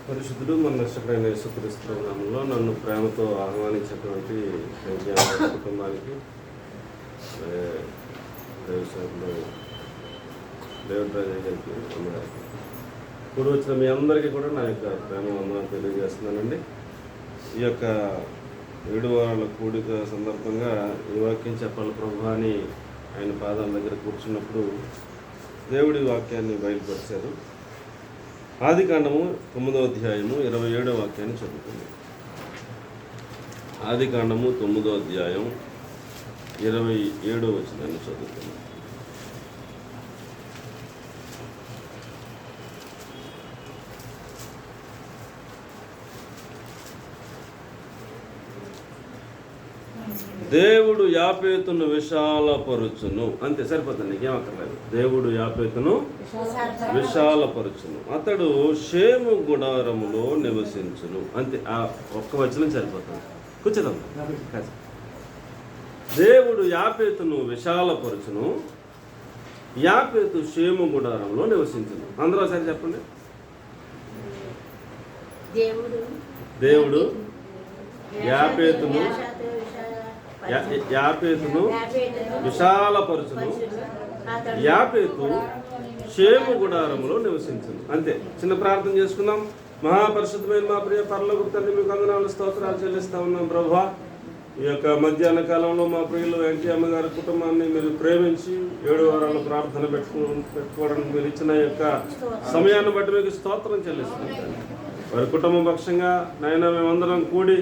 పరిశుద్ధుడు మన రక్షకుడైన యేసుక్రీస్తు నామములో నన్ను ప్రేమతో ఆహ్వానించినటువంటి కుటుంబానికి దేవుడి గారికి అందరికి కూడి వచ్చిన మీ అందరికీ కూడా నా యొక్క ప్రేమ వందనాలు తెలియజేస్తున్నానండి. ఈ యొక్క 7 వారాల కూడిక సందర్భంగా ఈ వాక్యం చెప్పాలి ప్రభు అని ఆయన పాదాల దగ్గర కూర్చున్నప్పుడు దేవుడి వాక్యాన్ని బయలుపరిచారు. ఆదికాండము 9వ అధ్యాయము 27వ వాక్యాన్ని చదువుతుంది. ఆదికాండము 9వ అధ్యాయం 27వ వచనాన్ని చదువుతుంది. దేవుడు యాపేతును విశాలపరుచును, అంతే సరిపోతుంది, నీకేమక్కర్లేదు. దేవుడు యాపేతును విశాలపరుచును, అతడు షేము గుడారములో నివసించును, అంతే. ఆ ఒక్క వచనం సరిపోతుంది. కూర్చుదాం. దేవుడు యాపేతును విశాలపరుచును, యాపేతు షేము గుడారంలో నివసించును. అందరూ ఒకసారి చెప్పండి. దేవుడు యాపేతును విశాలపరుచును, యాపేతు షేము గుడారములో నివసించును, అంతే. చిన్న ప్రార్థన చేసుకుందాం. మహాపరిశుద్ధమైన మా ప్రియ పరలోకపు తండ్రి, మీకు వందనాలు స్తోత్రాలు చెల్లిస్తా ఉన్నాం ప్రభువా. ఈ యొక్క మధ్యాహ్న కాలంలో మా ప్రియులు వెంకయ్యమ్మ గారి కుటుంబాన్ని మీరు ప్రేమించి 7 వారాల ప్రార్థన పెట్టుకోవడానికి మీరు ఇచ్చిన యొక్క సమయాన్ని బట్టి మీకు స్తోత్రం చెల్లిస్తున్నాం. వారి కుటుంబ పక్షంగా నాయన మేమందరం కూడి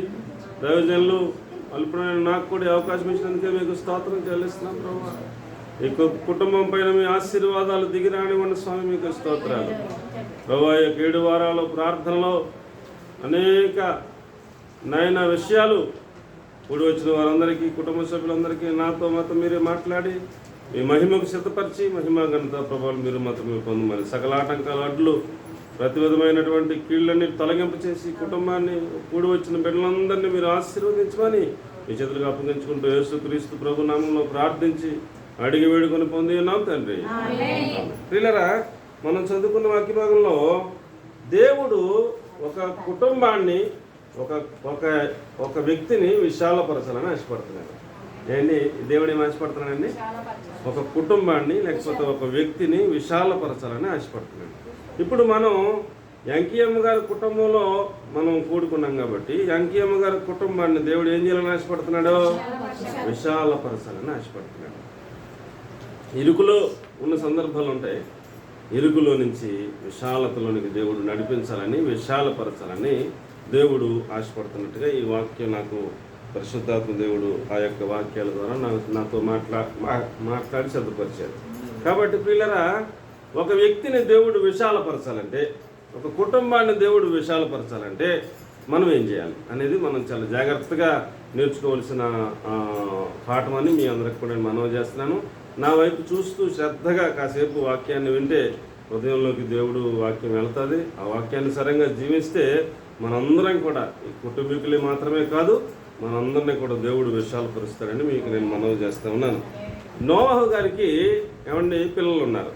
దైవజనులు అల్పుడైన నాకు కూడా అవకాశం ఇచ్చినందుకే మీకు స్తోత్రం చెల్లిస్తున్నాం ప్రభు. ఈ కుటుంబం పైన మీ ఆశీర్వాదాలు దిగిరానివ్వండి స్వామి, మీకు స్తోత్రాలు ప్రభు. ఈ 7 వారాల ప్రార్థనలో అనేక నాయన విషయాలు కూడి వచ్చిన వారందరికీ, కుటుంబ సభ్యులందరికీ నాతో మాత్రం మీరే మాట్లాడి మీ మహిమకు సిద్ధపరిచి మహిమ ఘనత ప్రభావాలు మీరు మాత్రం పొందమని, సకల ఆటంకాల అడ్లు ప్రతి విధమైనటువంటి కీళ్ళని తొలగింపు చేసి కుటుంబాన్ని కూడి వచ్చిన బిడ్డలందరినీ మీరు ఆశీర్వదించమని మీ చేతులకు అప్పగించుకుంటూ యేసుక్రీస్తు ప్రభు నామంలో ప్రార్థించి అడిగి వేడుకొని పొంది ఉన్నాం తండ్రి. ప్రియులారా, మనం చదువుకున్న వాక్య భాగంలో దేవుడు ఒక కుటుంబాన్ని ఒక వ్యక్తిని విశాలపరచాలని ఆశపడుతున్నాడు. ఏంటి దేవుడు ఏం ఆశపడుతున్నాడండి? ఒక కుటుంబాన్ని లేకపోతే ఒక వ్యక్తిని విశాలపరచాలని ఆశపడుతున్నాడు. ఇప్పుడు మనం వెంకయ్యమ్మ గారి కుటుంబంలో మనం కూడుకున్నాం కాబట్టి వెంకయ్యమ్మ గారి కుటుంబాన్ని దేవుడు ఏం చేయాలని ఆశపడుతున్నాడు? విశాలపరచాలని ఆశపడుతున్నాడు. ఇరుకులో ఉన్న సందర్భాలు ఉంటాయి. ఇరుకులో నుంచి విశాలతలోనికి దేవుడు నడిపించాలని, విశాలపరచాలని దేవుడు ఆశపడుతున్నట్టుగా ఈ వాక్యం నాకు పరిశుద్ధాత్మ దేవుడు ఆ యొక్క వాక్యాల ద్వారా నాతో మాట్లాడి సిద్ధపరిచాడు. కాబట్టి ప్రియులరా, ఒక వ్యక్తిని దేవుడు విశాలపరచాలంటే, ఒక కుటుంబాన్ని దేవుడు విశాలపరచాలంటే మనం ఏం చేయాలి అనేది మనం చాలా జాగ్రత్తగా నేర్చుకోవాల్సిన పాఠమని మీ అందరికి కూడా నేను మనవి చేస్తున్నాను. నా వైపు చూస్తూ శ్రద్ధగా కాసేపు వాక్యాన్ని వింటే హృదయంలోకి దేవుడు వాక్యం వెళ్తుంది. ఆ వాక్యాన్ని సరంగా జీవిస్తే మనందరం కూడా, ఈ కుటుంబీకులే మాత్రమే కాదు, మనందరినీ కూడా దేవుడు విశాలపరుస్తాడని మీకు నేను మనవి చేస్తూ ఉన్నాను. నోవాహు గారికి పిల్లలు ఉన్నారు.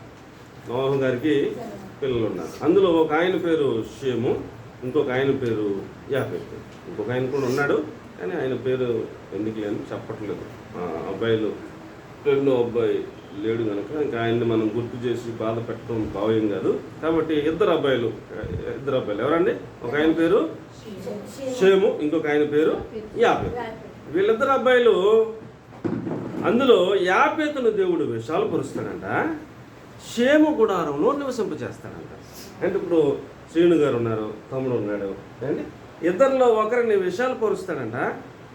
నోవాహు గారికి పిల్లలు ఉన్నారు. అందులో ఒక ఆయన పేరు షేము, ఇంకొక ఆయన పేరు యాపేతు. ఇంకొక ఆయన కూడా ఉన్నాడు, కానీ ఆయన పేరు ఎందుకు లేని చెప్పట్లేదు. అబ్బాయిలు 2వ అబ్బాయి లేడు కనుక ఇంకా ఆయన్ని మనం గుర్తు చేసి బాధ పెట్టడం భావ్యం కాదు. కాబట్టి ఇద్దరు అబ్బాయిలు ఎవరండి? ఒక ఆయన పేరు షేము, ఇంకొక ఆయన పేరు యాపేతు. వీళ్ళిద్దరు అబ్బాయిలు, అందులో యాపేతును దేవుడు విశాలపరుస్తాడంట, షేము గుడారంలో నివసింపచేస్తాడంట. అంటే ఇప్పుడు శ్రీను గారు ఉన్నారు, తమ్ముడు ఉన్నాడు అండి, ఇద్దరిలో ఒకరిని విశాలపరుస్తాడంట.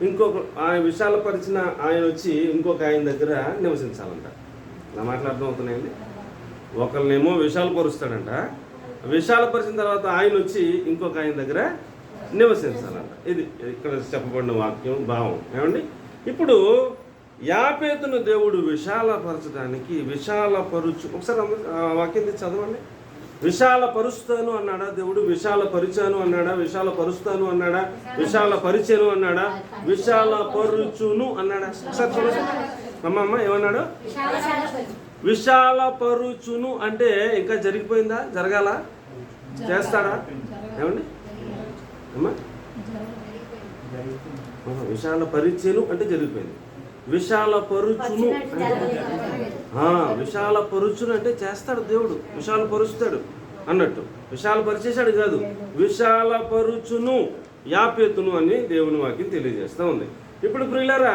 ఇంకొక ఆయన విశాలపరిచిన ఆయన వచ్చి ఇంకొక ఆయన దగ్గర నివసించాలంట. నా మాటలు అర్థమవుతున్నాయండి? ఒకరినేమో విశాలపరుస్తాడంట, విశాలపరిచిన తర్వాత ఆయన వచ్చి ఇంకొక ఆయన దగ్గర నివసించాలంట. ఇది ఇక్కడ చెప్పబడిన వాక్యం భావం ఏమండి. ఇప్పుడు యాపేతును దేవుడు విశాలపరచడానికి ఒకసారి వాక్యం చదవండి. విశాలపరుస్తాను అన్నాడా దేవుడు? విశాలపరిచాను అన్నాడా? విశాలపరుస్తాను అన్నాడా? విశాలపరిచాను అన్నాడా? విశాలపరుచును అన్నాడా? ఒకసారి చూడండి. అమ్మమ్మ ఏమన్నాడు? విశాలపరుచును అంటే ఇంకా జరిగిపోయిందా? జరగాల? చేస్తాడా? ఏమండి అమ్మా? విశాలపరిచెను అంటే జరిగిపోయింది. విశాలపరుచును విశాలపరుచును అంటే చేస్తాడు దేవుడు, విశాలపరుస్తాడు అన్నట్టు. విశాలపరిచేశాడు కాదు, విశాలపరుచును యాపేతును అని దేవుని వాక్యం తెలియజేస్తూ ఉంది. ఇప్పుడు ప్రియులారా,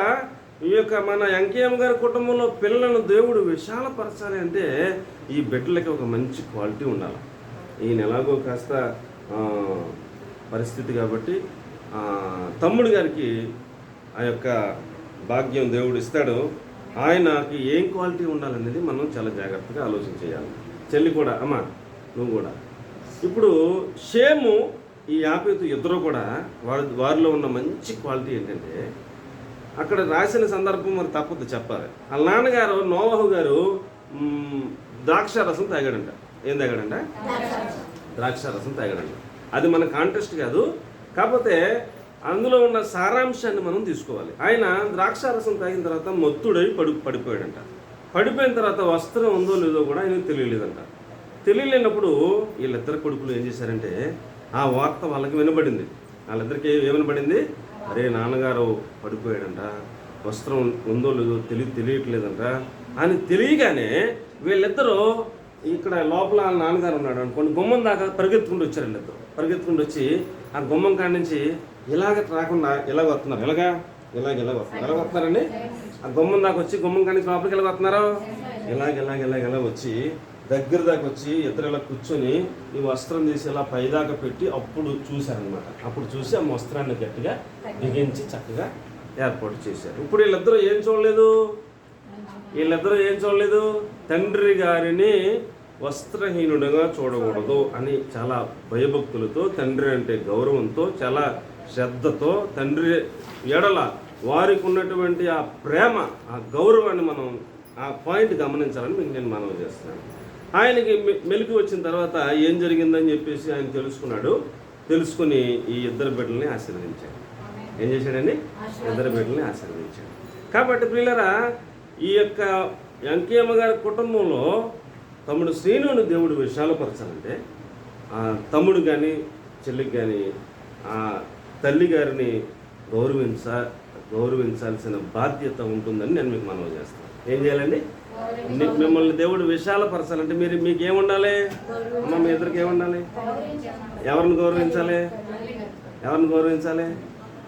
ఈ యొక్క మన ఎంకేఎం గారి కుటుంబంలో పిల్లలను దేవుడు విశాలపరచాలి అంటే ఈ బిడ్డలకి ఒక మంచి క్వాలిటీ ఉండాలి. ఈయన ఎలాగో కాస్త పరిస్థితి కాబట్టి తమ్ముడు గారికి ఆ యొక్క భాగ్యం దేవుడు ఇస్తాడు. ఆయనకి ఏం క్వాలిటీ ఉండాలనేది మనం చాలా జాగ్రత్తగా ఆలోచన చేయాలి. చెల్లి కూడా, అమ్మ నువ్వు కూడా. ఇప్పుడు షేము ఈ యాపేతు ఇద్దరు కూడా వారిలో ఉన్న మంచి క్వాలిటీ ఏంటంటే, అక్కడ రాసిన సందర్భం మరి తప్పదు చెప్పాలి. వాళ్ళ నాన్నగారు నోవహు గారు ద్రాక్షారసం తాగాడంట. ఏం తాగాడంట? ద్రాక్షారసం తాగాడంట. అది మన కాంటెస్ట్ కాదు, కాకపోతే అందులో ఉన్న సారాంశాన్ని మనం తీసుకోవాలి. ఆయన ద్రాక్షారసం తాగిన తర్వాత మొత్తుడై పడిపోయాడంట. పడిపోయిన తర్వాత వస్త్రం ఉందో లేదో కూడా ఆయనకు తెలియలేదంట. తెలియలేనప్పుడు వీళ్ళిద్దరు కొడుకులు ఏం చేశారంటే, ఆ వార్త వాళ్ళకి వినబడింది. వాళ్ళిద్దరికి ఏమనబడింది? అరే నాన్నగారు పడిపోయాడంట, వస్త్రం ఉందో లేదో తెలియట్లేదంట అని తెలియగానే వీళ్ళిద్దరూ ఇక్కడ లోపల వాళ్ళ నాన్నగారు ఉన్నాడు అనుకోండి, గుమ్మం దాకా పరిగెత్తుకుంటూ వచ్చారు. వీళ్ళిద్దరు పరిగెత్తుకుంటూ వచ్చి ఆ గుమ్మం కాడి నుంచి ఇలాగ రాకుండా ఇలాగ వస్తున్నారు. ఇలాగ వస్తున్నారండి. ఆ గుమ్మం దాకా వచ్చి గుమ్మం కాడి నుంచి లోపలికి వస్తున్నారు. ఇలాగ వచ్చి దగ్గర దాకా వచ్చి ఇద్దరు ఇలా కూర్చొని ఈ వస్త్రం తీసి ఇలా పైదాకా పెట్టి అప్పుడు చూశారనమాట. అప్పుడు చూసి ఆ వస్త్రాన్ని గట్టిగా బిగించి చక్కగా ఏర్పాటు చేశారు. ఇప్పుడు వీళ్ళిద్దరూ ఏం చూడలేదు? తండ్రి గారిని వస్త్రహీనుడిగా చూడకూడదు అని చాలా భయభక్తులతో, తండ్రి అంటే గౌరవంతో, చాలా శ్రద్ధతో, తండ్రి ఎడల వారికి ఉన్నటువంటి ఆ ప్రేమ, ఆ గౌరవాన్ని మనం ఆ పాయింట్ గమనించాలని మీకు నేను మనవి చేస్తున్నాను. ఆయనకి మెలికి వచ్చిన తర్వాత ఏం జరిగిందని చెప్పేసి ఆయన తెలుసుకుని ఈ ఇద్దరు బిడ్డల్ని ఆశీర్వదించాడు. ఏం చేశాడండి? ఇద్దరు బిడ్డల్ని ఆశీర్వదించాడు. కాబట్టి ప్రియులారా, ఈ యొక్క ఎంకేఎం గారి కుటుంబంలో తమ్ముడు శ్రీనుని దేవుడు విశాలపరచాలంటే తమ్ముడు కానీ చెల్లికి కానీ ఆ తల్లి గారిని గౌరవించాల్సిన బాధ్యత ఉంటుందని నేను మీకు మనవి చేస్తాను. ఏం చేయాలండి? మిమ్మల్ని దేవుడు విశాలపరచాలంటే మీకు ఏముండాలి? అమ్మ మీ ఇద్దరికి ఏముండాలి? ఎవరిని గౌరవించాలి?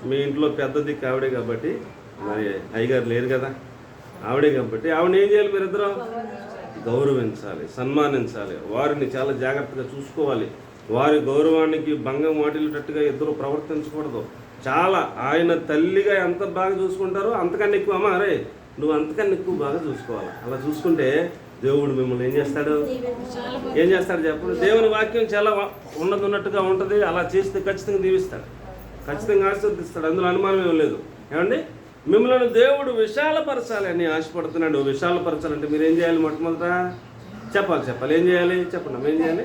మీ ఇంట్లో పెద్ద దిక్కు ఆవిడే కాబట్టి, మరి అయ్యగారు లేరు కదా, ఆవిడే కాబట్టి ఆవిడ ఏం చేయాలి? మీరిద్దరూ గౌరవించాలి, సన్మానించాలి, వారిని చాలా జాగ్రత్తగా చూసుకోవాలి. వారి గౌరవానికి భంగం వాటిల్లేటట్టుగా ఇద్దరు ప్రవర్తించకూడదు. చాలా ఆయన తల్లిగా ఎంత బాగా చూసుకుంటారో అంతకన్నా ఎక్కువ అమ్మ అరే నువ్వు అంతకన్నా ఎక్కువ బాగా చూసుకోవాలి. అలా చూసుకుంటే దేవుడు మిమ్మల్ని ఏం చేస్తాడు చెప్పండి? దేవుని వాక్యం చాలా ఉన్నట్టుగా ఉంటుంది. అలా చేస్తే ఖచ్చితంగా దీవిస్తాడు, ఖచ్చితంగా ఆశీర్వదిస్తాడు, అందులో అనుమానం ఏం లేదు. ఏమండి? మిమ్మల్ని దేవుడు విశాలపరచాలి అని ఆశపడుతున్నాడు. విశాలపరచాలంటే మీరు ఏం చేయాలి? మొట్టమొదట చెప్పాలి. ఏం చేయాలి? చెప్పండి. ఏం చేయాలి?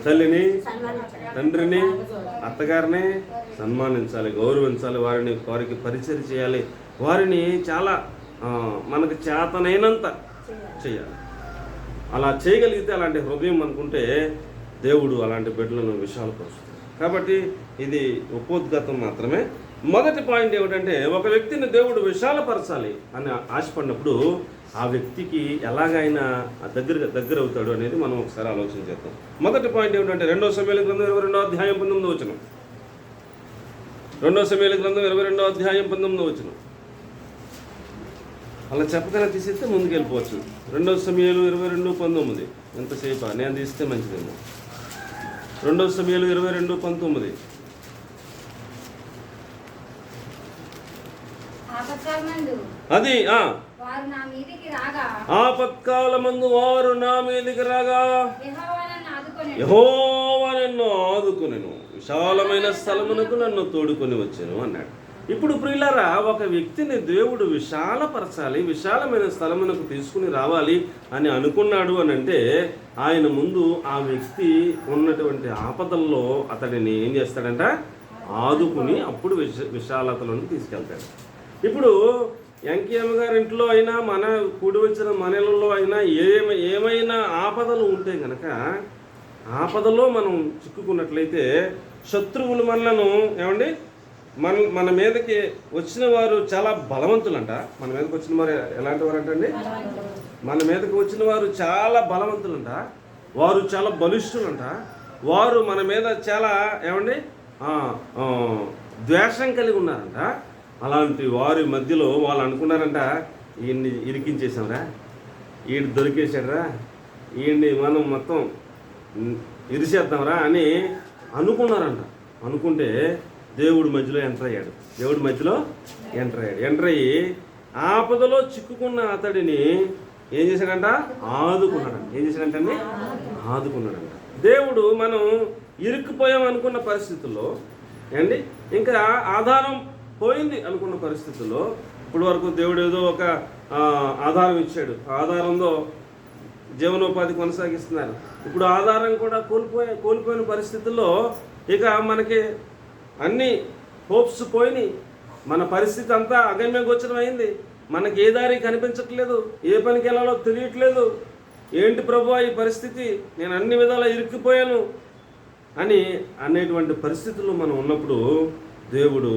తల్లిని, తండ్రిని, అత్తగారిని సన్మానించాలి, గౌరవించాలి, వారికి పరిచయం చేయాలి, వారిని చాలా మనకు చేతనైనంత చేయాలి. అలా చేయగలిగితే, అలాంటి హృదయం అనుకుంటే దేవుడు అలాంటి బిడ్డలను విశాలపరుస్తాడు. కాబట్టి ఇది ఉపోద్ఘాతం మాత్రమే. మొదటి పాయింట్ ఏమిటంటే, ఒక వ్యక్తిని దేవుడు విశాలపరచాలి అని ఆశపడినప్పుడు ఆ వ్యక్తికి ఎలాగైనా దగ్గర అవుతాడు అనేది మనం ఒకసారి ఆలోచన చేద్దాం. మొదటి పాయింట్ ఏమిటంటే 2 సమూయేలు గ్రంథం 22వ అధ్యాయం 19వ వచనం. 2 సమూయేలు గ్రంథం 22వ అధ్యాయం 19వ వచనం. అలా చెప్పకనే తీసేస్తే ముందుకు వెళ్ళిపోవచ్చు. 2 సమూయేలు 22:19. ఎంతసేపు నేను తీస్తే మంచిదేమో. 2 సమూయేలు 22:19. అది ఆపత్కాలమందు వారు నా మీదికి రాగా యెహోవా నన్ను ఆదుకొనెను, విశాలమైన స్థలమునకు నన్ను తోడుకొని వచ్చాను అన్నాడు. ఇప్పుడు ప్రియులారా, ఒక వ్యక్తిని దేవుడు విశాలపరచాలి, విశాలమైన స్థలమునకు తీసుకుని రావాలి అని అనుకున్నాడు అని అంటే, ఆయన ముందు ఆ వ్యక్తి ఉన్నటువంటి ఆపదల్లో అతడిని ఏం చేస్తాడంట? ఆదుకుని అప్పుడు విశాలతలను తీసుకెళ్తాడు. ఇప్పుడు వెంకయ్యమ్మ గారి ఇంట్లో అయినా మన కూడి వచ్చిన మనలలో అయినా ఏమైనా ఆపదలు ఉంటే కనుక ఆపదలో మనం చిక్కుకున్నట్లయితే శత్రువులు మనలను ఏమండి మన మీదకి వచ్చిన వారు చాలా బలవంతులంట. మన మీదకి వచ్చిన వారు ఎలాంటి వారు అంటండి? మన మీదకి వచ్చిన వారు చాలా బలవంతులంట, వారు చాలా బలిష్ఠులంట, వారు మన మీద చాలా ఏమండి ద్వేషం కలిగి ఉన్నారంట. అలాంటి వారి మధ్యలో వాళ్ళు అనుకున్నారంట, ఈయన్ని ఇరికించేసాంరా, ఈడు దొరికేసాడరా, ఈయన్ని మనం మొత్తం ఇరిసేద్దాంరా అని అనుకున్నారంట. అనుకుంటే దేవుడి మధ్యలో ఎంటర్ అయ్యాడు. ఎంటర్ అయ్యి ఆపదలో చిక్కుకున్న అతడిని ఏం చేశాడంట? ఆదుకున్నాడంట. ఆదుకున్నాడంట. దేవుడు మనం ఇరుక్కుపోయాం అనుకున్న పరిస్థితుల్లో ఏండి, ఇంకా ఆధారం పోయింది అనుకున్న పరిస్థితుల్లో ఇప్పుడు వరకు దేవుడు ఏదో ఒక ఆధారం ఇచ్చాడు, ఆధారంలో జీవనోపాధి కొనసాగిస్తున్నారు. ఇప్పుడు ఆధారం కూడా కోల్పోయిన పరిస్థితుల్లో ఇక మనకి అన్ని హోప్స్ పోయినాయి, మన పరిస్థితి అంతా అగమ్యగోచరం అయింది, మనకి ఏ దారి కనిపించట్లేదు, ఏ పనికి వెళ్ళాలో తెలియట్లేదు, ఏంటి ప్రభువా ఈ పరిస్థితి, నేను అన్ని విధాలా ఇరుక్కుపోయాను అనేటువంటి పరిస్థితుల్లో మనం ఉన్నప్పుడు దేవుడు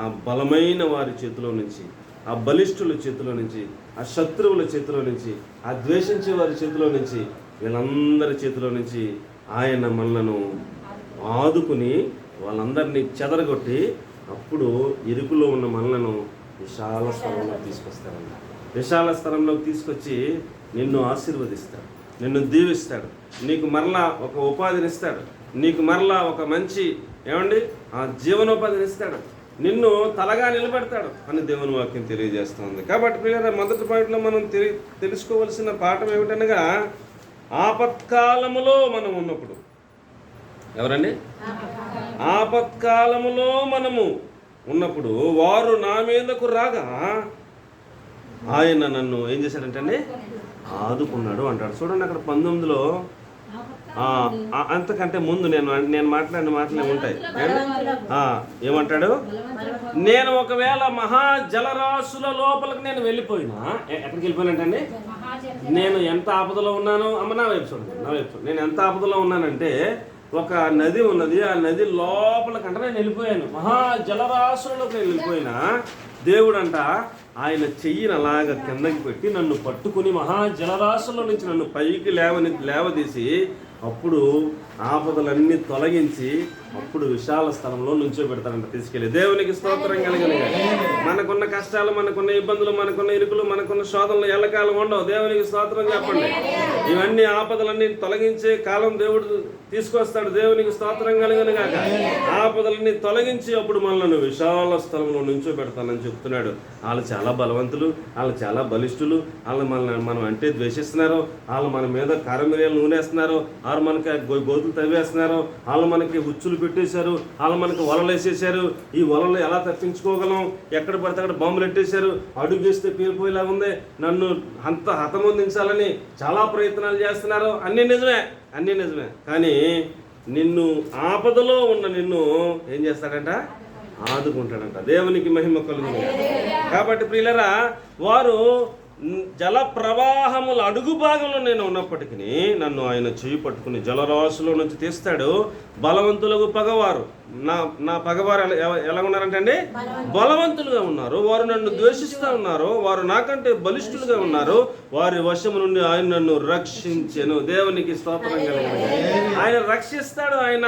ఆ బలమైన వారి చేతిలో నుంచి, ఆ బలిష్ఠుల చేతిలో నుంచి, ఆ శత్రువుల చేతిలో నుంచి, ఆ ద్వేషించే వారి చేతిలో నుంచి, వీళ్ళందరి చేతిలో నుంచి ఆయన మనలను ఆదుకుని వాళ్ళందరినీ చెదరగొట్టి అప్పుడు ఇరుకులో ఉన్న మనలను విశాల స్థలంలోకి తీసుకొస్తాడన్న. విశాల స్థలంలోకి తీసుకొచ్చి నిన్ను ఆశీర్వదిస్తాడు, నిన్ను దీవిస్తాడు, నీకు మరలా ఒక ఉపాధిని ఇస్తాడు, నీకు మరలా ఒక మంచి ఆ జీవనోపాధిని ఇస్తాడు, నిన్ను తలగా నిలబెడతాడు అని దేవుని వాక్యం తెలియజేస్తుంది. కాబట్టి ప్రియులారా, మొదటి పాయింట్లో మనం తెలుసుకోవలసిన పాఠం ఏమిటనగా, ఆపత్కాలములో మనం ఉన్నప్పుడు, ఎవరండి? ఆపత్కాలములో మనము ఉన్నప్పుడు వారు నా మీదకు రాగా ఆయన నన్ను ఏం చేశాడంటే ఆదుకున్నాడు అంటాడు. చూడండి అక్కడ 19లో అంతకంటే ముందు నేను మాట్లాడిన మాటలే ఉంటాయి. ఏమంటాడు? నేను ఒకవేళ మహా జలరాశుల లోపలికి నేను వెళ్ళిపోయినా, ఎక్కడికి వెళ్ళిపోయినట్టండి, నేను ఎంత ఆపదలో ఉన్నానో, నా వైపు చూడండి, నేను ఎంత ఆపదలో ఉన్నానంటే, ఒక నది ఉన్నది, ఆ నది లోపలికంటే నేను వెళ్ళిపోయాను, మహా జలరాశుల్లోకి నేను వెళ్ళిపోయినా దేవుడు అంట ఆయన చెయ్యిని అలాగ కిందకి పెట్టి నన్ను పట్టుకుని మహా జలరాశుల్లో నుంచి నన్ను పైకి లేవదీసి అప్పుడు ఆపదలన్నీ తొలగించి అప్పుడు విశాల స్థలంలో నుంచో పెడతారంట తీసుకెళ్ళి. దేవునికి స్తోత్రం కలిగిన. మనకున్న కష్టాలు, మనకున్న ఇబ్బందులు, మనకున్న ఇరుకులు, మనకున్న శోధనలు ఎల్లకాలం ఉండవు. దేవునికి స్తోత్రం చెప్పండి. ఇవన్నీ ఆపదలన్నీ తొలగించే కాలం దేవుడు తీసుకొస్తాడు. దేవునికి స్తోత్రం కలిగిన గాక. ఆపదలన్నీ తొలగించి అప్పుడు మనల్ని విశాల స్థలంలో నుంచో పెడతానని చెప్తున్నాడు. వాళ్ళు చాలా బలవంతులు, వాళ్ళు చాలా బలిష్ఠులు, వాళ్ళు మనం అంటే ద్వేషిస్తున్నారు, వాళ్ళు మన మీద కారమిరియాలు నూనేస్తున్నారు, వాళ్ళు మనకి గోతులు తవ్వేస్తున్నారు, వాళ్ళు మనకి హుచ్చులు పెట్టేశారు, వాళ్ళు మనకి వలలు వేసేసారు. ఈ వలలు ఎలా తప్పించుకోగలం, ఎక్కడ పడితే అక్కడ బాంబులు పెట్టేశారు, అడుగు వేస్తే పీలిపోయేలా ఉంది, నన్ను హతమొందించాలని చాలా ప్రయత్నాలు చేస్తున్నారు. అన్నీ నిజమే. కానీ నిన్ను ఆపదలో ఉన్న నిన్ను ఏం చేస్తాడంట? ఆదుకుంటాడంట. దేవునికి మహిమ కలుగును. కాబట్టి ప్రియులరా, వారు జల ప్రవాహముల అడుగు భాగంలో నేను ఉన్నప్పటికీ నన్ను ఆయన చేయి పట్టుకుని జలరాశిలో నుంచి తీస్తాడు. బలవంతులకు పగవారు, నా పగవారు ఎలా ఉన్నారంటే బలవంతులుగా ఉన్నారు, వారు నన్ను ద్వేషిస్తూ ఉన్నారు, వారు నాకంటే బలిష్ఠులుగా ఉన్నారు, వారి వశము నుండి ఆయన నన్ను రక్షించెను. దేవునికి స్తోత్రం కలిగింది. ఆయన రక్షిస్తాడు, ఆయన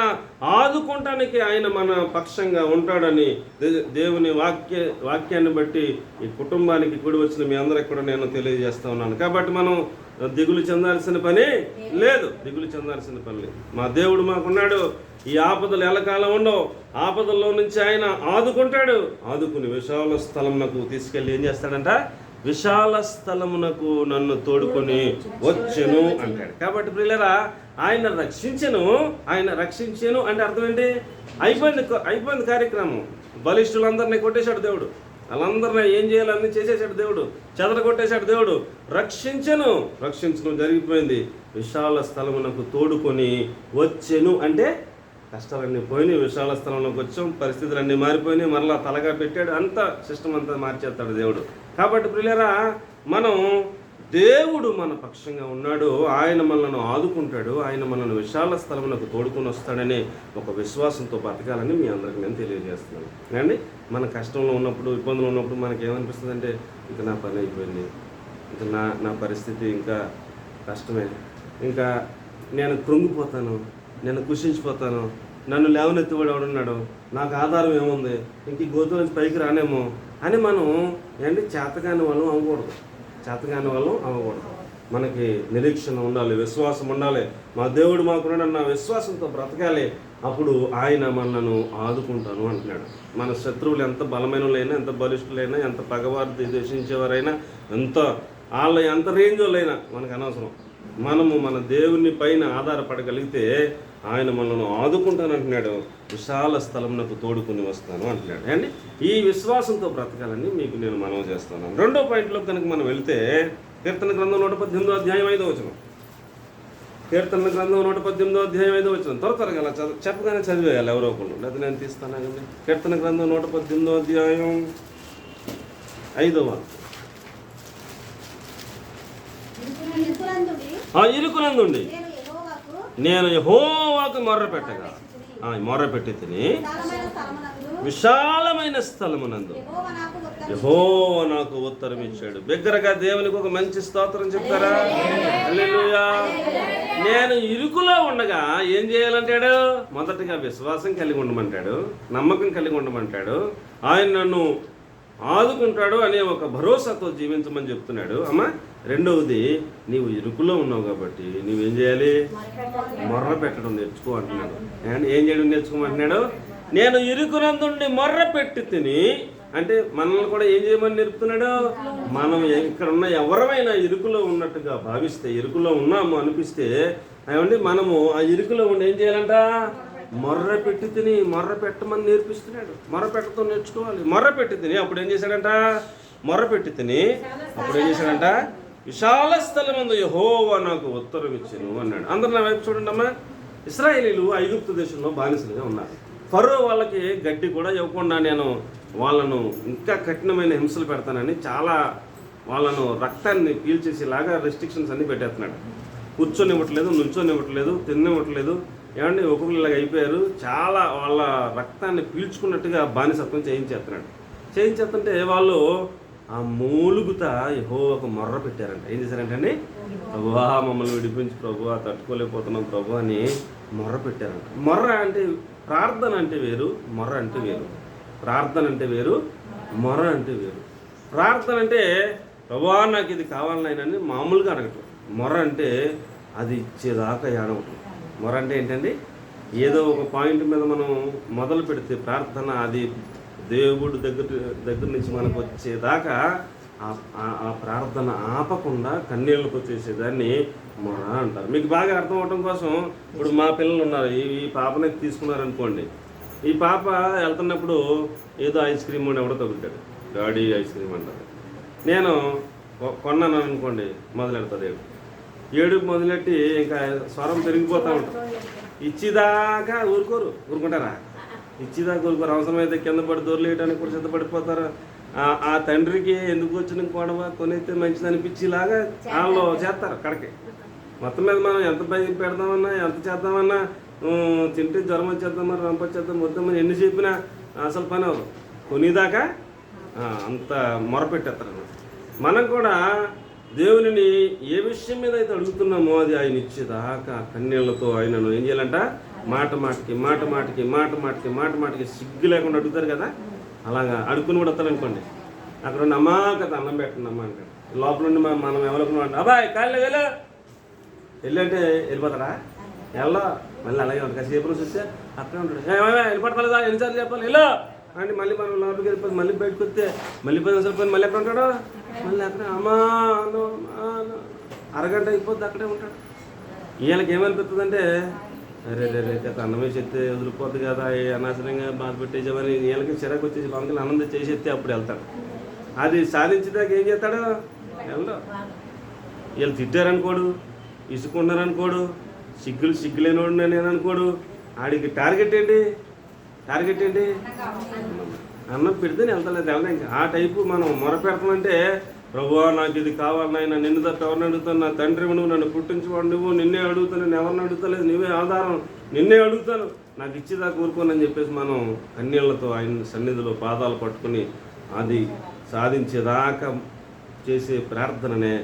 ఆదుకుంటానికి ఆయన మన పక్షంగా ఉంటాడని దేవుని వాక్యాన్ని బట్టి ఈ కుటుంబానికి కూడి వచ్చిన మీ అందరికి కూడా నేను తెలియజేస్తా ఉన్నాను. కాబట్టి మనం దిగులు చెందాల్సిన పని లేదు. మా దేవుడు మాకున్నాడు. ఈ ఆపదలు ఎల్లకాలం ఉండవు. ఆపదల్లో నుంచి ఆయన ఆదుకుని విశాల స్థలమునకు తీసుకెళ్ళి ఏం చేస్తాడంట? విశాల స్థలమునకు నన్ను తోడుకొని వచ్చెను అంటాడు. కాబట్టి ప్రియులారా, ఆయన రక్షించెను అంటే అర్థం ఏంటి? అయిపోయింది కార్యక్రమం. బలిష్ఠులందరినీ కొట్టేశాడు దేవుడు, వాళ్ళందరినీ ఏం చేయాలని చేసేసాడు దేవుడు, చెదరగొట్టేశాడు దేవుడు. రక్షించడం జరిగిపోయింది. విశాల స్థలమునకు తోడుకొని వచ్చెను అంటే కష్టాలన్నీ పోయినాయి, విశాల స్థలంలోకి వచ్చాం, పరిస్థితులన్నీ మారిపోయినాయి, మరలా తలగా పెట్టాడు, అంతా సిస్టమ్ అంతా మార్చేస్తాడు దేవుడు. కాబట్టి ప్రియులారా, మనం దేవుడు మన పక్షంగా ఉన్నాడు, ఆయన మనల్ని ఆదుకుంటాడు, ఆయన మనల్ని విశాల స్థలమునకు తోడుకొని వస్తాడనే ఒక విశ్వాసంతో బతకాలని మీ అందరికీ నేను తెలియజేస్తున్నాను. అండి, మన కష్టంలో ఉన్నప్పుడు, ఇబ్బందులు ఉన్నప్పుడు మనకి ఏమనిపిస్తుంది అంటే, ఇంకా నా పని అయిపోయింది, ఇంకా నా పరిస్థితి ఇంకా కష్టమే, ఇంకా నేను కృంగిపోతాను, నేను కుషించిపోతాను, నన్ను లేవనెత్తివాడు ఎవడున్నాడు, నాకు ఆధారం ఏముంది, ఇంక ఈ గోతుల నుంచి పైకి రానేమో అని మనం చేతకాని వాళ్ళం అవ్వకూడదు. మనకి నిరీక్షణ ఉండాలి, విశ్వాసం ఉండాలి. మా దేవుడు మాకున్నాడన్న విశ్వాసంతో బ్రతకాలి. అప్పుడు ఆయన మనను ఆదుకుంటాను అంటున్నాడు. మన శత్రువులు ఎంత బలమైన వాళ్ళైనా, ఎంత బలిష్ఠులైనా, ఎంత పగవారు ద్వేషించేవారైనా, ఎంత రేంజ్ వాళ్ళైనా మనకు అనవసరం. మనము మన దేవుని పైన ఆధారపడగలిగితే ఆయన మనల్ని ఆదుకుంటానంటున్నాడు. విశాల స్థలంనకు తోడుకుని వస్తాను అంటున్నాడు. అండి, ఈ విశ్వాసంతో బ్రతకాలని మీకు నేను మనవి చేస్తాను. రెండో పాయింట్లో కనుక మనం వెళితే, కీర్తన గ్రంథం 118వ అధ్యాయం 5వ వచనం. కీర్తన గ్రంథం 118వ అధ్యాయం 5వ వచనం. త్వరగా అలా చెప్పగానే చదివేయాలి ఎవరో ఒకళ్ళు, లేదా నేను తీస్తాను. కీర్తన గ్రంథం 118వ అధ్యాయం 5వ. ఇరుకునందుండి నేను యెహోవాకు మొర్రపెట్టి తిని విశాలమైన స్థలమునందు యెహోవా నాకు ఉత్తరం ఇచ్చాడు. బిగ్గరగా దేవునికి ఒక మంచి స్తోత్రం చెప్తారా? హల్లెలూయా. నేను ఇరుకులో ఉండగా ఏం చేయాలంటాడు? మొదటిగా విశ్వాసం కలిగి ఉండమంటాడు, నమ్మకం కలిగి ఉండమంటాడు, ఆయన నన్ను ఆదుకుంటాడు అనే ఒక భరోసాతో జీవించమని చెప్తున్నాడు. అమ్మా, రెండవది, నీవు ఇరుకులో ఉన్నావు కాబట్టి నువ్వేం చేయాలి? మొర్ర పెట్టడం నేర్చుకో అంటున్నాడు. ఏం చేయడం నేర్చుకోమంటున్నాడు? నేను ఇరుకునందుండి మొర్ర పెట్టి తిని అంటే మనల్ని కూడా ఏం చేయమని నేర్పుతున్నాడు? మనం ఇక్కడ ఉన్న ఎవరమైనా ఇరుకులో ఉన్నట్టుగా భావిస్తే, ఇరుకులో ఉన్నాము అనిపిస్తే మనము ఆ ఇరుకులో ఉండి ఏం చేయాలంట? మొర్ర పెట్టి తిని, మొర్ర పెట్టమని నేర్పిస్తున్నాడు. మొర్ర పెట్టతో నేర్చుకోవాలి. మొర్ర పెట్టి తిని అప్పుడు ఏం చేశాడంట? మొర్ర పెట్టి తిని అప్పుడు ఏం చేశాడంట? విశాల స్థలమందు యెహోవా నాకు ఉత్తరం ఇచ్చెను అన్నాడు. అందరు నా వైపు చూడండి అమ్మా. ఇశ్రాయేలీలు ఐగుప్తు దేశంలో బానిసలుగా ఉన్నారు. ఫరో వాళ్ళకి గడ్డి కూడా ఇవ్వకుండా నేను వాళ్ళను ఇంకా కఠినమైన హింసలు పెడతానని చాలా వాళ్ళను రక్తాన్ని పీల్చేసేలాగా రెస్ట్రిక్షన్స్ అన్నీ పెట్టేస్తున్నాడు. కూర్చొనివ్వట్లేదు, నుంచొనివ్వట్లేదు, తిన్నివ్వట్లేదు. ఒక్కొక్కరు ఇలాగ అయిపోయారు. చాలా వాళ్ళ రక్తాన్ని పీల్చుకున్నట్టుగా బానిసత్వం చేయించేస్తుంటే వాళ్ళు ఆ మూలుగుతా యెహోవాకు మొర్ర పెట్టారంట. ఏం చేశారంటే, ప్రభువా మమ్మల్ని విడిపించి ప్రభువా, తట్టుకోలేకపోతున్నాం ప్రభు అని మొర్ర పెట్టారంట. మొర్ర అంటే ప్రార్థన అంటే వేరు, మొర్ర అంటే వేరు. ప్రార్థన అంటే వేరు, మొర్ర అంటే వేరు. ప్రార్థన అంటే ప్రభువా నాకు ఇది కావాలనని మామూలుగా అడగటం. మొర్ర అంటే అది ఇచ్చేదాకా ఏడవటం. మొర్ర అంటే ఏంటండి? ఏదో ఒక పాయింట్ మీద మనం మొదలు పెడితే ప్రార్థన అది దేవుడు దగ్గర నుంచి మనకు వచ్చేదాకా ఆ ప్రార్థన ఆపకుండా కన్నీళ్ళకు వచ్చేసేదాన్ని మొర్ర అంటారు. మీకు బాగా అర్థం అవడం కోసం ఇప్పుడు మా పిల్లలు ఉన్నారు, ఈ పాపని తీసుకున్నారనుకోండి. ఈ పాప వెళ్తున్నప్పుడు ఏదో ఐస్ క్రీమ్ అని ఎవడో తగులుతాడు, డాడీ ఐస్ క్రీమ్ అంటారు. నేను కొన్నాను అనుకోండి, మొదలెడతాడు ఏడుపు మొదలెట్టి ఇంకా స్వరం పెరిగిపోతూ ఉంటాం. ఇచ్చిదాకా ఊరుకుంటారా? ఇచ్చిదాకా ఊరుకోరు. అవసరమైతే కింద పడి దొరలేయడానికి కూడా సిద్ధపడిపోతారు. ఆ తండ్రికి ఎందుకు వచ్చిన గొడవ కొనైతే మంచిది అనిపించేలాగా వాళ్ళు చేస్తారు అక్కడికి. మొత్తం మీద మనం ఎంత భయం పెడదామన్నా, ఎంత చేద్దామన్నా, తింటే జ్వరం వచ్చేద్దామని, రంపొచ్చేద్దాం, వద్దామని ఎన్ని చెప్పినా అసలు పని అవ్వదు. కొనిదాకా అంత మొరపెట్టేస్తారు. మనం కూడా దేవునిని ఏ విషయం మీద అయితే అడుగుతున్నామో అది ఆయన ఇచ్చేదాకా కన్నీళ్లతో ఆయనను ఏం చేయాలంట? మాట మాటికి సిగ్గు లేకుండా అడుగుతారు కదా, అలాగా అడుక్కుని కూడా వస్తాడనుకోండి. అక్కడ ఉన్న అమ్మా కదా అన్నం పెట్టండి అమ్మ అంటాడు. లోపల నుండి మనం ఎవరుకున్నాం అంటే అబ్బాయి కాళ్ళు వెళ్ళంటే వెళ్ళిపోతారా? వెళ్ళా మళ్ళీ అలాగే ఉంటాడు. కాసేపు రోజు వస్తే అక్కడే ఉంటాడు. వెళ్ళిపడతా ఎన్నిసార్లు చెప్పాలి వెళ్ళో అంటే మళ్ళీ మనం లోపలికి వెళ్ళిపోతే మళ్ళీ బయటకు వస్తే మళ్ళీ 10 నిమిషాలు పోయి మళ్ళీ ఎక్కడ ఉంటాడు? మళ్ళీ అక్కడే అమ్మా అరగంట అయిపోద్ది అక్కడే ఉంటాడు. వీళ్ళకి ఏమనిపిస్తుంది అంటే, అరే అన్నమే చెప్తే వదిలిపోద్ది కదా, అనవసరంగా బాధ పెట్టేసామని వీళ్ళకి చిరాకు వచ్చేసి లోపలికి ఆనందం చేసేస్తే అప్పుడు వెళ్తాడు. అది సాధించేదాకా ఏం చేస్తాడు? వెళ్ళడు. వీళ్ళు తిట్టారనుకోడు, ఇసుకున్నారనుకోడు, సిగ్గులేనోడు నేను అనుకోడు. ఆడికి టార్గెట్ ఏంటి? అన్నం పెడితే నేను వెళ్తలేదు వెళ్ళడానికి. ఆ టైపు మనం మొరపెడతామంటే, ప్రభువా నాకు ఇది కావాలి నాయన, నిన్ను తప్ప ఎవరిని అడుగుతాను, నా తండ్రి నువ్వు, నన్ను పుట్టించేవాడు నువ్వు, నిన్నే అడుగుతాను, నేను ఎవరిని అడుగుతలేదు, నువ్వే ఆధారం, నిన్నే అడుగుతాను, నాకు ఇచ్చేదా కోరుకోనని చెప్పేసి మనం కన్నీళ్లతో ఆయన సన్నిధిలో పాదాలు పట్టుకుని అది సాధించేదాకా చేసే ప్రార్థననే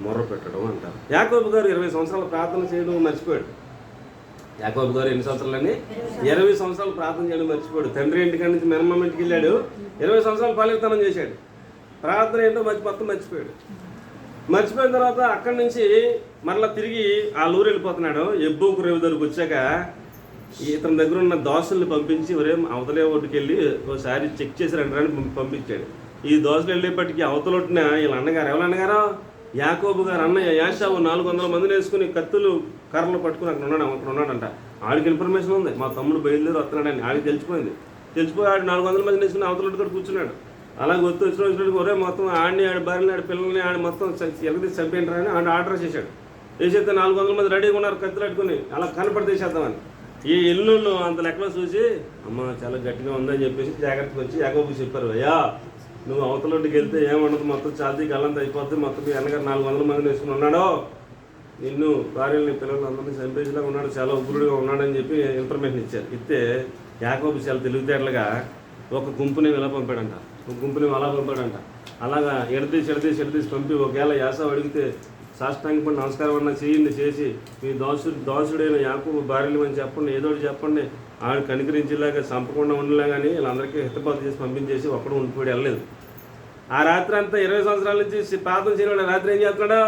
మొర్రపెట్టడం అంటారు. యాకోబు గారు 20 సంవత్సరాలు ప్రార్థన చేయడం మర్చిపోయాడు. యాకోబు గారు ఎన్ని సంవత్సరాలని 20 సంవత్సరాలు ప్రార్థన చేయడం మర్చిపోయాడు. తండ్రి ఇంటికాడి నుంచి మెనమ్మ ఇంటికి వెళ్ళాడు, 20 సంవత్సరాలు పాలితనం చేశాడు. ప్రార్థన ఏంటో మొత్తం మర్చిపోయాడు. మర్చిపోయిన తర్వాత అక్కడి నుంచి మరలా తిరిగి ఆ ఊరు వెళ్ళిపోతున్నాడు. ఎబ్బోకు రేవు దగ్గరకు వచ్చాక ఇతని దగ్గర ఉన్న దోశల్ని పంపించి ఒరే అవతలే ఒడ్డుకి వెళ్ళి ఒకసారి చెక్ చేసి రండి పంపించాడు. ఈ దోశలు వెళ్ళేపటికి అవతలొట్టిన వీళ్ళ అన్నగారు, ఎవరు అన్నగారు, యాకోబు గారు అన్నయ్య యాషావు 400 మందిని వేసుకుని కత్తులు కర్రలు పట్టుకుని అక్కడ ఉన్నాడంట. ఆడికి ఇన్ఫర్మేషన్ ఉంది, మా తమ్ముడు బయలుదేరి వస్తున్నాడని. ఆడికి తెలిసిపోయి ఆడు 400 మందిని వేసుకుని అవతలొట్టు కూడా కూర్చున్నాడు. అలాగే వచ్చినట్టు ఒరే మొత్తం ఆడిని, ఆడి భార్యని, ఆడి పిల్లల్ని ఆడి మొత్తం ఎగదీసి చంపేంటారని ఆడు ఆర్డర్ చేశాడు. వేసేస్తే 400 మంది రెడీగా ఉన్నారు కత్తులు అట్టుకుని, అలా కనపడితే చేద్దామని. ఈ ఇల్లు అంత లెక్కలో చూసి అమ్మ చాలా గట్టిగా ఉందని చెప్పేసి జాగ్రత్తగా వచ్చి యాకోబుకి చెప్పారు, అయ్యా నువ్వు అవతలొడ్డుకి వెళ్తే ఏమన్నది, మొత్తం ఛాతీ గల్లంత అయిపోద్ది, మొత్తం మీ అన్నగారు 400 మందిని వేసుకుని ఉన్నాడో, నిన్ను భార్యని పిల్లలు అందరినీ చంపేసేలాగా ఉన్నాడు, చాలా ఉగ్రుడిగా ఉన్నాడని చెప్పి ఇన్ఫర్మేషన్ ఇచ్చారు. ఇస్తే యాకోబు చాలా తెలివితేటలుగా ఒక గుంపుని ఇలా పంపాడంట, ఒక గుంపుని అలా పంపాడంట. అలాగా ఎడదీసి పంపి ఒకవేళ యాసవ్ అడిగితే సాష్టాంగపడి నమస్కారం అన్న చేసి మీ దాసుడైన యాకోబు భార్యలు అని చెప్పండి, ఏదో ఒకటి చెప్పండి, ఆడు కనికరించేలాగా చంపకుండా ఉండలే కానీ వీళ్ళందరికీ హితపాతం చేసి పంపించేసి ఒక్కడు ఉండిపోయాడు, వెళ్ళలేదు. ఆ రాత్రి అంతా 20 సంవత్సరాల నుంచి ప్రార్థన చేయడం, రాత్రి ఏం చేస్తున్నాడు,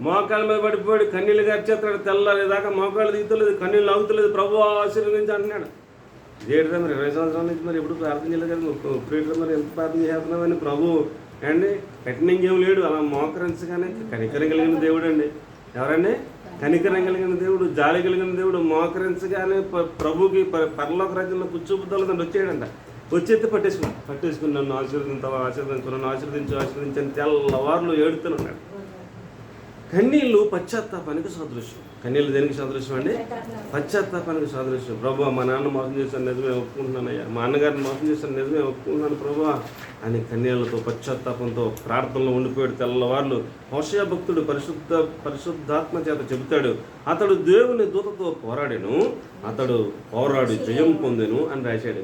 మోకాళ్ళ మీద పడిపోయాడు, కన్నీళ్ళు గర్చేస్తున్నాడు, తెల్లలేదాకా మోకాళ్ళు దిగుతలేదు, కన్నీళ్ళు అవుతలేదు, ప్రభు ఆశీర్వదించి అంటున్నాడు. ఇదేంటిదా మరి 20 సంవత్సరాల నుంచి మరి ఎప్పుడు ప్రార్థన చేయలేదు కదా, ఇప్పుడు మరి ఎంత ప్రార్థన చేస్తున్నామని ప్రభు అండి కఠినంగా ఏం లేడు, అలా మోకరించగానే కనికరం కలిగిన దేవుడు అండి. ఎవరండి, కనికరం కలిగిన దేవుడు, జాలి కలిగిన దేవుడు. మోకరించగానే ప్రభుకి పరలోక రాజ్యంలో కూర్చోబుద్దాలని వచ్చాడంట. వచ్చేస్తే పట్టేసుకుని నన్ను నన్ను ఆశీర్వదించని తెల్లవారులు ఏడుతున్నాడు. కన్నీళ్ళు పశ్చాత్తాపానికి సదృశ్యం. కన్నీళ్ళు దేనికి సదృశ్యం అండి, పశ్చాత్తాపానికి సదృశ్యం. ప్రభు మా నాన్న మోసం చేశాను నిజమే ఒప్పుకుంటున్నానయ్యా, మా అన్నగారిని మోసం చేశాను నిజమే ఒప్పుకుంటున్నాను ప్రభు అని కన్నీళ్లతో పశ్చాత్తాపంతో ప్రార్థనలో ఉండిపోయాడు తెల్లవారులు. హోషేయ భక్తుడు పరిశుద్ధాత్మ చేత చెబుతాడు, అతడు దేవుని దూతతో పోరాడాను, అతడు పోరాడి జయం పొందెను అని రాశాడు.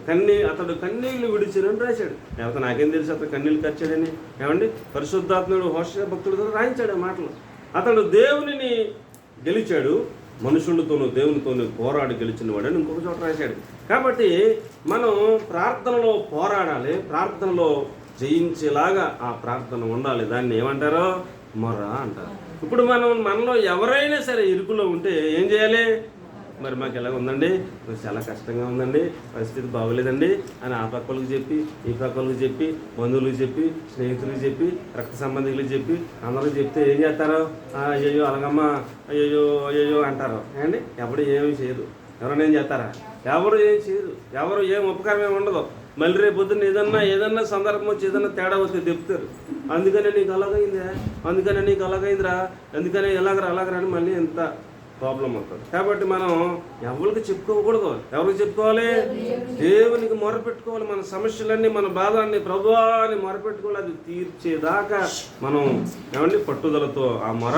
అతడు కన్నీళ్లు విడిచినని రాశాడు. లేకపోతే నాకేం తెలుసు అతడు కన్నీళ్ళు ఖర్చాడని. ఏమండి, పరిశుద్ధాత్ముడు హోషేయ భక్తుడితో రాయించాడు ఆ మాటలు. అతడు దేవునిని గెలిచాడు, మనుషులతోనూ దేవునితోనూ పోరాడి గెలిచిన వాడని ఇంకొక చోట రాశాడు. కాబట్టి మనం ప్రార్థనలో పోరాడాలి, ప్రార్థనలో జయించేలాగా ఆ ప్రార్థన ఉండాలి. దాన్ని ఏమంటారో మొర్ర అంటారు. ఇప్పుడు మనలో ఎవరైనా సరే ఇరుకులో ఉంటే ఏం చేయాలి, మరి మాకు ఎలాగ ఉందండి, మరి చాలా కష్టంగా ఉందండి, పరిస్థితి బాగోలేదండి అని ఆ పక్కలకు చెప్పి ఈ పక్కలకు చెప్పి బంధువులకు చెప్పి స్నేహితులకు చెప్పి రక్త సంబంధికులకు చెప్పి అందరికి చెప్తే ఏం చేస్తారు, అయ్యో అలాగమ్మా అయ్యో అంటారు అండి. ఎవరు ఏమీ చేయరు. ఎవరైనా ఏం చేస్తారా, ఎవరు ఏం చేయరు, ఎవరు ఏం ఉపకారం ఏమి ఉండదు. మళ్ళీ రేపు పొద్దున్న ఏదన్నా సందర్భం వచ్చి ఏదన్నా తేడా వస్తే చెప్తారు, అందుకనే నీకు అలాగైందా, అందుకనే నీకు అలాగైందిరా, అందుకనే ఎలాగరా అని మళ్ళీ ఎంత ప్రాబ్లం అవుతుంది. కాబట్టి మనం ఎవరికి చెప్పుకోకూడదు. ఎవరికి చెప్పుకోవాలి, దేవునికి మొరపెట్టుకోవాలి. మన సమస్యలన్నీ మన బాధలన్నీ ప్రభువా అని మొరపెట్టుకోవాలి. అది తీర్చేదాకా మనం ఏమండి పట్టుదలతో ఆ మొర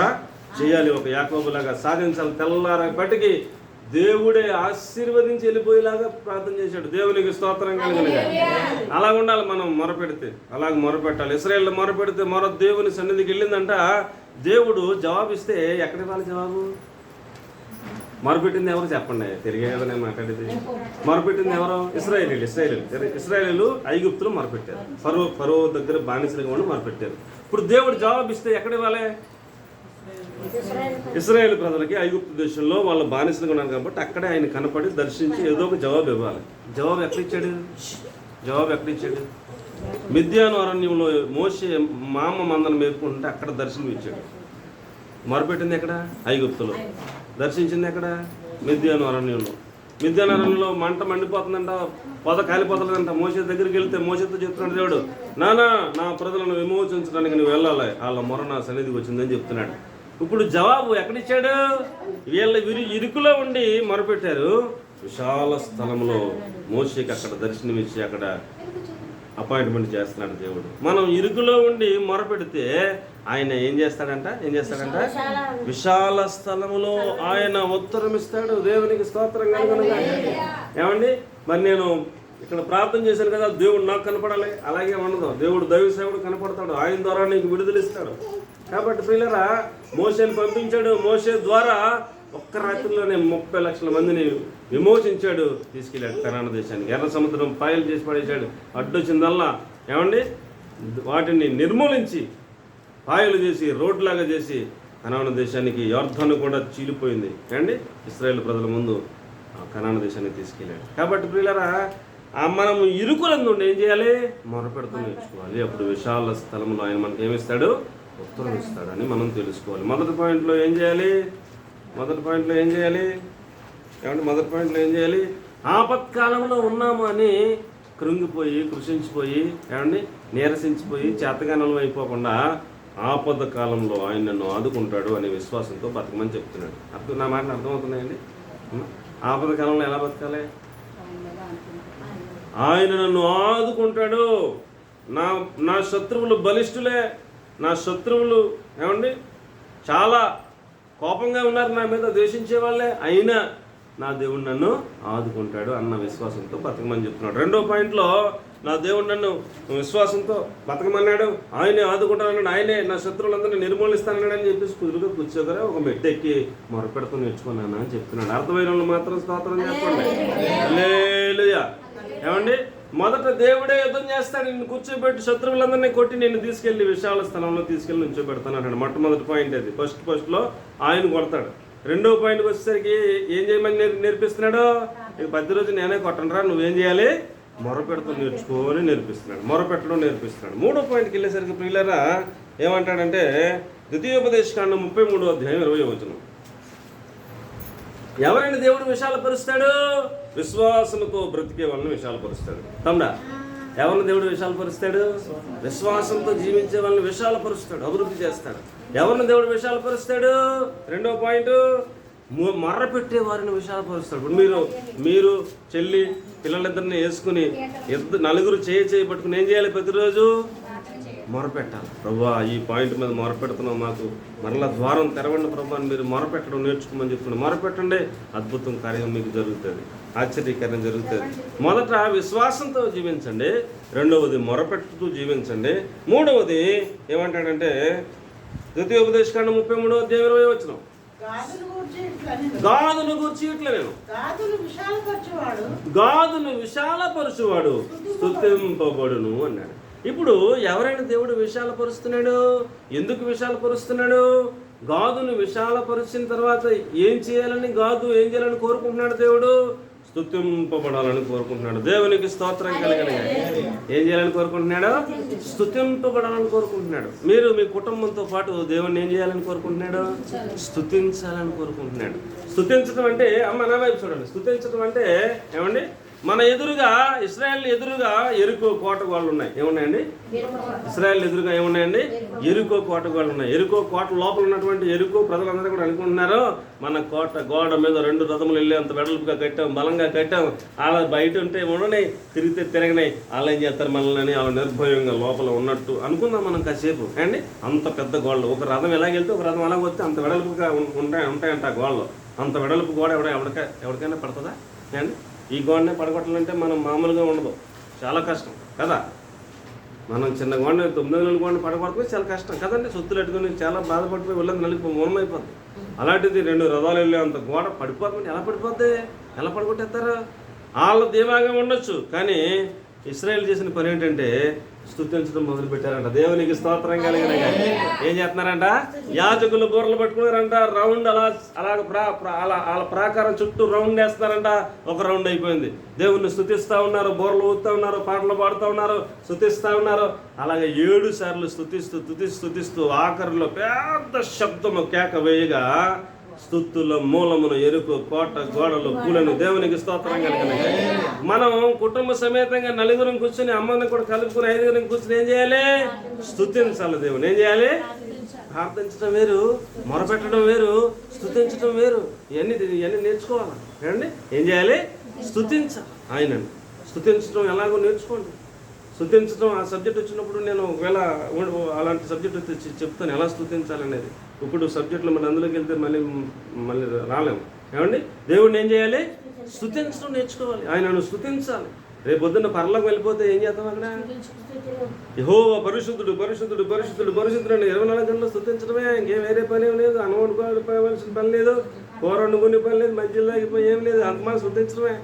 చేయాలి. ఒక యాకోబులాగా సాధించాలి. తెల్లారపటికి దేవుడే ఆశీర్వదించి వెళ్ళిపోయేలాగా ప్రార్థన చేశాడు. దేవునికి స్తోత్రం కలిగినగా అలా ఉండాలి. మనం మొరపెడితే అలాగ మొరపెట్టాలి. ఇశ్రాయేలు మొరపెడితే దేవుని సన్నిధికి వెళ్ళిందంట. దేవుడు జవాబిస్తే ఎక్కడ ఇవ్వాలి జవాబు? మొరపెట్టింది ఎవరు చెప్పండి, తిరిగే కదా నేను మాట్లాడేది. మొరపెట్టింది ఎవరు? ఇశ్రాయేలీలు ఐగుప్తులు మొరపెట్టారు. ఫరో దగ్గర బానిసలుగా ఉండి మొరపెట్టారు. ఇప్పుడు దేవుడు జవాబిస్తే ఎక్కడ ఇవ్వాలి? ఇశ్రాయేలు ప్రజలకి ఐగుప్తు దేశంలో వాళ్ళు బానిసలుగా ఉన్నారు కాబట్టి అక్కడే ఆయన కనపడి దర్శించి ఏదో ఒక జవాబు ఇవ్వాలి. జవాబు ఎక్కడిచ్చాడు? మిద్యాను అరణ్యంలో మోషే మామ మందను మేపుకుంటే అక్కడ దర్శనం ఇచ్చాడు. మొరపెట్టింది ఎక్కడ? ఐగుప్తులో. దర్శించింది ఎక్కడ? మిద్యాను అరణ్యంలో మంట మండిపోతుందంట, పొద కాలిపోతుందంట. మోషే దగ్గరికి వెళ్తే మోషేతో చెప్తున్నాడు దేవుడు, నా ప్రజలను విమోచించడానికి నువ్వు వెళ్ళాలి, వాళ్ళ మొర నా సన్నిధికి వచ్చిందని చెప్తున్నాడు. ఇప్పుడు జవాబు ఎక్కడిచ్చాడు? వీళ్ళ ఇరుకులో ఉండి మొరపెట్టారు. విశాల స్థలంలో మోషేకి అక్కడ దర్శనమిచ్చి అక్కడ అపాయింట్మెంట్ చేస్తున్నాడు దేవుడు. మనం ఇరుకులో ఉండి మొరపెడితే ఆయన ఏం చేస్తాడంట? విశాల స్థలములో ఆయన ఉత్తరం ఇస్తాడు. దేవునికి స్తోత్రం కలుగునుగా. ఏమండి, మరి నేను ఇక్కడ ప్రార్థన చేశాను కదా, దేవుడు నాకు కనపడాలి, అలాగే ఉండదు. దేవుడు దైవ సేవకుడు కనపడతాడు, ఆయన ద్వారా నీకు విడుదల ఇస్తాడు. కాబట్టి పిల్లరా, మోషేని పంపించాడు. మోషే ద్వారా ఒక్క రాత్రిలోనే 30 లక్షల మందిని విమోచించాడు, తీసుకెళ్ళాడు కనాను దేశానికి. ఎర్ర సముద్రం పాయలు చేసి పడేశాడు. అడ్డొచ్చిందల్లా ఏమండి వాటిని నిర్మూలించి పాయలు చేసి రోడ్లాగా చేసి కనాను దేశానికి, యోర్దాను కూడా చీలిపోయింది ఏమండి, ఇశ్రాయేలు ప్రజల ముందు కనాను దేశానికి తీసుకెళ్ళాడు. కాబట్టి పిల్లరా, మనం ఇరుకులందు ఉండి ఏం చేయాలి? మొరపెడుతూ నేర్చుకోవాలి. అప్పుడు విశాల స్థలంలో ఆయన మనకి ఏమిస్తాడు? ఉత్తరం ఇస్తాడని మనం తెలుసుకోవాలి. మొదటి పాయింట్లో ఏం చేయాలి? ఏమంటే మొదటి పాయింట్లో ఏం చేయాలి? ఆపత్కాలంలో ఉన్నాము అని కృంగిపోయి, కృషించిపోయి, ఏమండి నీరసించిపోయి, చేతగానం అయిపోకుండా ఆపద కాలంలో ఆయన నన్ను ఆదుకుంటాడు అనే విశ్వాసంతో బతకమని చెప్తున్నాడు. నా మాటలు అర్థమవుతున్నాయండి? ఆపద కాలంలో ఎలా బతకాలి? ఆయన నన్ను ఆదుకుంటాడు. నా శత్రువులు బలిష్ఠులే, నా శత్రువులు ఏమండి చాలా కోపంగా ఉన్నారు నా మీద, ద్వేషించే వాళ్ళే, అయినా నా దేవుడు నన్ను ఆదుకుంటాడు అన్న విశ్వాసంతో బతకమని చెప్తున్నాడు. రెండో పాయింట్లో నా దేవుడు నన్ను విశ్వాసంతో బతకమన్నాడు, ఆయనే ఆదుకుంటానన్నాడు, ఆయనే నా శత్రువులందరినీ నిర్మూలిస్తానన్నాడు అని చెప్పేసి కుదురుగా కూర్చోగలే ఒక మెట్టెక్కి మొరపెడుతూ నేర్చుకున్నాను అని చెప్తున్నాడు. అర్థమైన వాళ్ళు మాత్రం స్తోత్రం చెప్పండి. హల్లెలూయా. ఏమండి, మొదట దేవుడే యుద్ధం చేస్తాడు, నిన్ను కూర్చోబెట్టి శత్రువులందరినీ కొట్టి నిన్ను తీసుకెళ్ళి విశాల స్థలంలో తీసుకెళ్ళి నుంచోబెడతాను అంటాడు. మొట్టమొదటి పాయింట్ అది. ఫస్ట్లో ఆయన కొడతాడు. రెండో పాయింట్కి వచ్చేసరికి ఏం చేయమని నేర్పిస్తున్నాడు? ఇక 10 రోజులు నేనే కొట్టనరా, నువ్వేం చేయాలి? మొరపెడుతూ నేర్చుకోని నేర్పిస్తున్నాడు, మొరపెట్టడం నేర్పిస్తున్నాడు. మూడో పాయింట్కి వెళ్ళేసరికి ప్రియులారా ఏమంటాడంటే, ద్వితీయోపదేశకాండం 33వ అధ్యాయం 20వ వచనం. ఎవరైనా దేవుడు విశాలపరుస్తాడు? విశ్వాసంతో బ్రతికే వాళ్ళని విశాలపరుస్తాడు. తమ్ముడా, ఎవరిని దేవుడు విశాలపరుస్తాడు? విశ్వాసంతో జీవించే వాళ్ళని విశాలపరుస్తాడు, అభివృద్ధి చేస్తాడు. ఎవరిని దేవుడు విశాలపరుస్తాడు? రెండో పాయింట్, మర్రపెట్టే వారిని విశాలపరుస్తాడు. ఇప్పుడు మీరు చెల్లి పిల్లలిద్దరిని వేసుకుని నలుగురు చేయి పట్టుకుని ఏం చేయాలి? ప్రతిరోజు మొరపెట్టాలి. ప్రభా, ఈ పాయింట్ మీద మొరపెడుతున్నాం, మాకు మరలా ద్వారం తెరవండి ప్రభా అని మీరు మొరపెట్టడం నేర్చుకోమని చెప్తున్నాం. మొరపెట్టండి, అద్భుతం కార్యం మీకు జరుగుతుంది, ఆశ్చర్యకరం జరుగుతుంది. మొదట విశ్వాసంతో జీవించండి, రెండవది మొరపెట్టుతూ జీవించండి, మూడవది ఏమంటాడంటే ద్వితీయోపదేశకాండం 33వ అధ్యాయం 20వ వచనం. గాదును గూర్చి ఇట్లా నేను, గాదును విశాలపరచువాడు స్తుతింపబడును అన్నాడు. ఇప్పుడు ఎవరైనా దేవుడు విశాలపరుస్తున్నాడు? ఎందుకు విశాలపరుస్తున్నాడు? గాదును విశాలపరిచిన తర్వాత ఏం చేయాలని కోరుకుంటున్నాడు? దేవుడు స్తుతింపబడాలని కోరుకుంటున్నాడు. దేవునికి స్తోత్రం కలగాలి. ఏం చేయాలని కోరుకుంటున్నాడు? స్తుతింపబడాలని కోరుకుంటున్నాడు. మీరు మీ కుటుంబంతో పాటు దేవుడిని ఏం చేయాలని కోరుకుంటున్నాడు? స్తుతించాలని కోరుకుంటున్నాడు. స్తుతించడం అంటే, అమ్మ నా వైపు చూడండి, స్తుతించడం అంటే ఏమండి, మన ఎదురుగా ఇశ్రాయేల్ ఎదురుగా ఎరుకో కోటగోళ్ళు ఉన్నాయి. ఏమున్నాయండి? ఇశ్రాయేల్ ఎదురుగా ఏమున్నాయండి? ఎరుకో కోటగోళ్ళు ఉన్నాయి. ఎరుకో కోట లోపల ఉన్నటువంటి ఎరుకో ప్రజలందరూ కూడా అనుకుంటున్నారు, మన కోట గోడ మీద 2 రథములు వెళ్ళి అంత వెడల్పుగా కట్టాం, బలంగా కట్టాం, అలా బయట ఉంటే ఉండని తిరిగితే తిరగనాయి, అలా ఏం చేస్తారు మనల్ని, అలా నిర్భయంగా లోపల ఉన్నట్టు అనుకుందాం మనం కాసేపు. అండి, అంత పెద్ద గోడలు, ఒక రథం ఎలాగెళ్తే ఒక రథం అలాగ వస్తే అంత వెడల్పుగా ఉంటాయంట ఆ గోడలు. అంత వెడల్పు గోడ ఎవరికైనా పడుతుందా అండి? ఈ గోడనే పడగొట్టాలంటే మనం మామూలుగా ఉండదు, చాలా కష్టం కదా. మనం చిన్న గోడ 9 నెలల గోడని పడగొడితే చాలా కష్టం కదండి. సొత్తులు పెట్టుకుని చాలా బాధపడిపోయి వెళ్ళదు, నలిగిపోయి మూలమైపోద్ది. అలాంటిది 2 రథాలు వెళ్ళే అంత గోడ పడిపోతుంది. ఎలా పడిపోద్ది? ఎలా పడగొట్టేస్తారా? వాళ్ళు ధీమాగా ఉండొచ్చు, కానీ ఇశ్రాయేల్ చేసిన పని ఏంటంటే స్తుతించడం మొదలు పెట్టారంట. దేవునికి స్తోత్రం కలిగిన ఏం చేస్తున్నారంట? యాజకులు బోర్లు పట్టుకున్నారంట, రౌండ్ వాళ్ళ ప్రాకారం చుట్టూ రౌండ్ వేస్తున్నారంట. ఒక రౌండ్ అయిపోయింది. దేవుణ్ణి స్తుతిస్తూ ఉన్నారు, బోర్లు ఊదుతూ ఉన్నారు, పాటలు పాడుతూ ఉన్నారు, స్తుతిస్తూ ఉన్నారు. అలాగే 7 సార్లు స్తుతిస్తూ ఆఖరిలో పెద్ద శబ్దము కేక వేయగా స్తుతుల మూలమును ఎరుకు కోట గోడలు పూలను దేవునికి స్తోత్రం కలిగినాయి. మనం కుటుంబ సమేతంగా 4 కూర్చొని, అమ్మని కూడా కలుపుకుని 5 కూర్చొని ఏం చేయాలి? స్తుతించాలి దేవుని. ఏం చేయాలి? ప్రార్థించడం వేరు, మొరపెట్టడం వేరు, స్తుతించడం వేరు. ఇవన్నీ నేర్చుకోవాలి. ఏమండి, ఏం చేయాలి? స్తుతించాలి. ఆయనని స్తుతించడం ఎలాగో నేర్చుకోండి. స్తుతించడం ఆ సబ్జెక్ట్ వచ్చినప్పుడు నేను ఒకవేళ అలాంటి సబ్జెక్ట్ వచ్చి చెప్తాను ఎలా స్తుతించాలనేది. ఇప్పుడు సబ్జెక్టులో మనం అందులోకి వెళ్తే మళ్ళీ రాలేము. ఏమండి, దేవుడిని ఏం చేయాలి? స్తుతించడం నేర్చుకోవాలి. ఆయనను స్తుతించాలి. రేపు పొద్దున్న పరలోకి వెళ్ళిపోతే ఏం చేద్దాం? అక్కడ యెహోవా పరిశుద్ధుడు పరిశుద్ధుడు పరిశుద్ధుడు పరిశుద్ధుడు 24 గంటలు స్తుతించడమే. ఇంకేం వేరే పని ఏం లేదు. అన్నం వండుకోవాల్సిన పని లేదు, కూర వండుకునే పని లేదు, మధ్యలో ఆగిపోయి ఏం లేదు. అంతమంది స్తుతించడమే.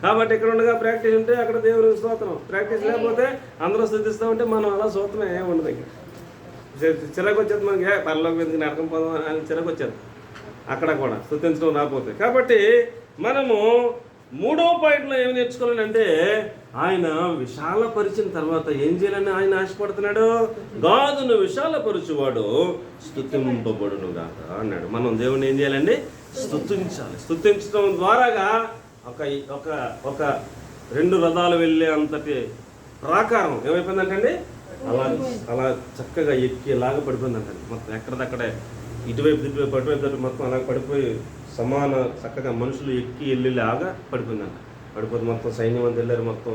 కాబట్టి ఇక్కడ ఉండగా ప్రాక్టీస్ ఉంటే అక్కడ దేవుడికి స్తోత్రం, ప్రాక్టీస్ లేకపోతే అందరూ స్తుతిస్తూ ఉంటే మనం అలా స్తోత్రమే ఏమి ఉండదు. ఇంకా చిరాకు వచ్చేది మనకి, పరలోకి ఎందుకు నరకం పోదాం అని చిరాకు వచ్చేది అక్కడ కూడా స్తుతించడం రాకపోతే. కాబట్టి మనము 3వ పాయింట్లో ఏమి నేర్చుకోవాలని అంటే, ఆయన విశాలపరిచిన తర్వాత ఏం చేయాలని ఆయన ఆశపడుతున్నాడు? గాదును విశాలపరచువాడు స్తుతింపబడును గాక అన్నాడు. మనం దేవుని ఏం చేయాలండి? స్తుతించాలి. స్తుతించడం ద్వారాగా ఒక 2 రథాలు వెళ్ళే అంతటి ప్రాకారం ఏమైపోయిందంటండి, అలా చక్కగా ఎక్కేలాగా పడిపోయిందంటండి. మొత్తం ఎక్కడిదక్కడే ఇటువైపు ఇటువైపు అటువైపు మొత్తం అలా పడిపోయి చక్కగా మనుషులు ఎక్కి వెళ్ళేలాగా పడిపోయిందంట. పడిపోతే మొత్తం సైన్యం అంతా వెళ్ళారు, మొత్తం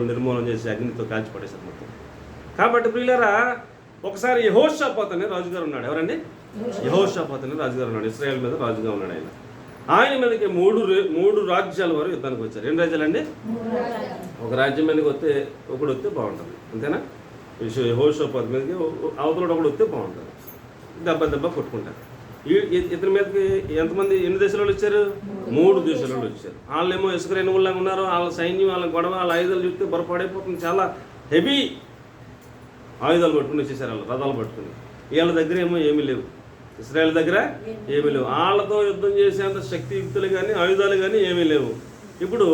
నిర్మూలన చేసి అగ్నితో కాల్చి పడేశారు మొత్తం. కాబట్టి ప్రియులారా, ఒకసారి యెహోషాపాతు అనే రాజుగారు ఉన్నాడు. ఎవరండి? యెహోషాపాతు అనే రాజుగారు ఉన్నాడు. ఇశ్రాయేల్ మీద రాజుగా ఉన్నాడు. ఆయన మీదకి 3 రాజ్యాల వరకు యుద్ధానికి వచ్చారు. 2 రాజ్యాలండి? ఒక రాజ్యం మీదకి ఒకడు వస్తే బాగుంటుంది, అంతేనా? యెహోషాపాతు మీదకి అవతల ఒకడు వస్తే బాగుంటుంది. దెబ్బ కొట్టుకుంటారు. ఇతని మీదకి ఎంతమంది, ఎన్ని దేశాలు వచ్చారు? 3 దేశాల వాళ్ళు వచ్చారు. వాళ్ళేమో ఇసుక రేణువుల్లాగా ఉన్నారు. వాళ్ళ సైన్యం, వాళ్ళ గొడవ, వాళ్ళ ఆయుధాలు చూస్తే బొరపడైపోతుంది. చాలా హెవీ ఆయుధాలు పట్టుకుని వచ్చేసారు వాళ్ళు, రథాలు పట్టుకుని. వీళ్ళ దగ్గర ఏమో ఏమీ లేవు, ఇశ్రాయేల్ దగ్గర ఏమీ లేవు. వాళ్ళతో యుద్ధం చేసేంత శక్తియుక్తులు కానీ ఆయుధాలు కానీ ఏమీ లేవు. ఇప్పుడు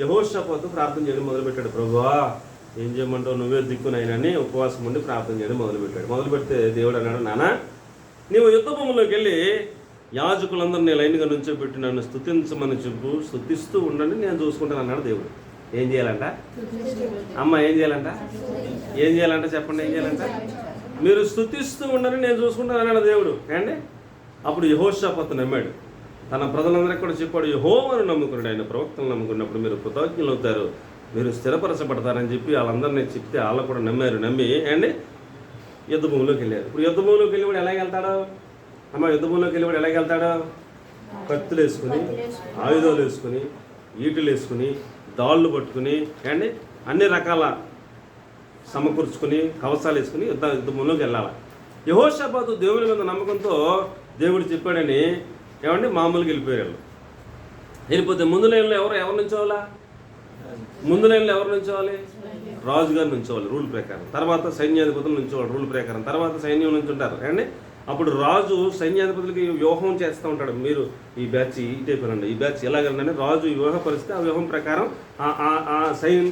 యెహోషాపాతు ప్రార్థన చేయడం మొదలుపెట్టాడు. ప్రభువా ఏం చేయమంటావు, నువ్వే దిక్కునైనని ఉపవాసం ఉండి ప్రార్థన చేయడం మొదలుపెట్టాడు. మొదలుపెడితే దేవుడు అన్నాడు, నానా నీవు యుద్ధ భూముల్లోకి వెళ్ళి యాజకులందరినీ లైన్గా నుంచోబెట్టి నన్ను స్తుతించమని చెప్పు, స్తుతిస్తూ ఉండండి, నేను చూసుకుంటాను అన్నాడు దేవుడు. ఏం చేయాలంట అమ్మ? ఏం చేయాలంట చెప్పండి, ఏం చేయాలంట? మీరు స్తుతిస్తూ ఉండండి, నేను చూసుకుంటాను అన్నాడు దేవుడు. అండి అప్పుడు యెహోషాపాతు నమ్మాడు. తన ప్రజలందరికీ కూడా చెప్పాడు, యెహోవాను నమ్ముకున్నాడు, ఆయన ప్రవక్తలు నమ్ముకున్నప్పుడు మీరు కృతజ్ఞులు అవుతారు, మీరు స్థిరపరచబడతారని చెప్పి వాళ్ళందరినీ చెప్తే వాళ్ళు కూడా నమ్మి అండి యుద్ధ భూమిలోకి వెళ్ళారు. ఇప్పుడు యుద్ధ భూమిలోకి వెళ్ళి కూడా ఎలాగ వెళ్తాడు అమ్మ? యుద్ధ భూమిలోకి వెళ్ళి కూడా ఎలాగ వెళ్తాడు? కత్తులు వేసుకుని, ఆయుధాలు వేసుకుని, ఈటులు వేసుకుని, దాళ్ళు పట్టుకుని అండి అన్ని రకాల సమకూర్చుకుని, కవచాలు వేసుకుని యుద్ధ భూమిలోకి వెళ్ళాలి. యెహోషాపాతు దేవుని మీద నమ్మకంతో దేవుడు చెప్పాడని ఏమండి మామూలుగా వెళ్ళిపోయారు. వెళ్ళిపోతే ముందు లైన్లో ఎవరు నుంచోవాలా? ముందు లైన్లో ఎవరు నుంచోవాలి? రాజుగారు నుంచోవాలి రూల్ ప్రకారం. తర్వాత సైన్యాధిపతులు నుంచోవాలి రూల్ ప్రకారం. తర్వాత సైన్యం నుంచి ఉంటారు అండి. అప్పుడు రాజు సైన్యాధిపతులకి వ్యూహం చేస్తూ ఉంటాడు. మీరు ఈ బ్యాచ్ ఈ టైప్ అనండి, ఈ బ్యాచ్ ఎలాగండి రాజు వ్యూహపరిస్తే ఆ వ్యూహం ప్రకారం ఆ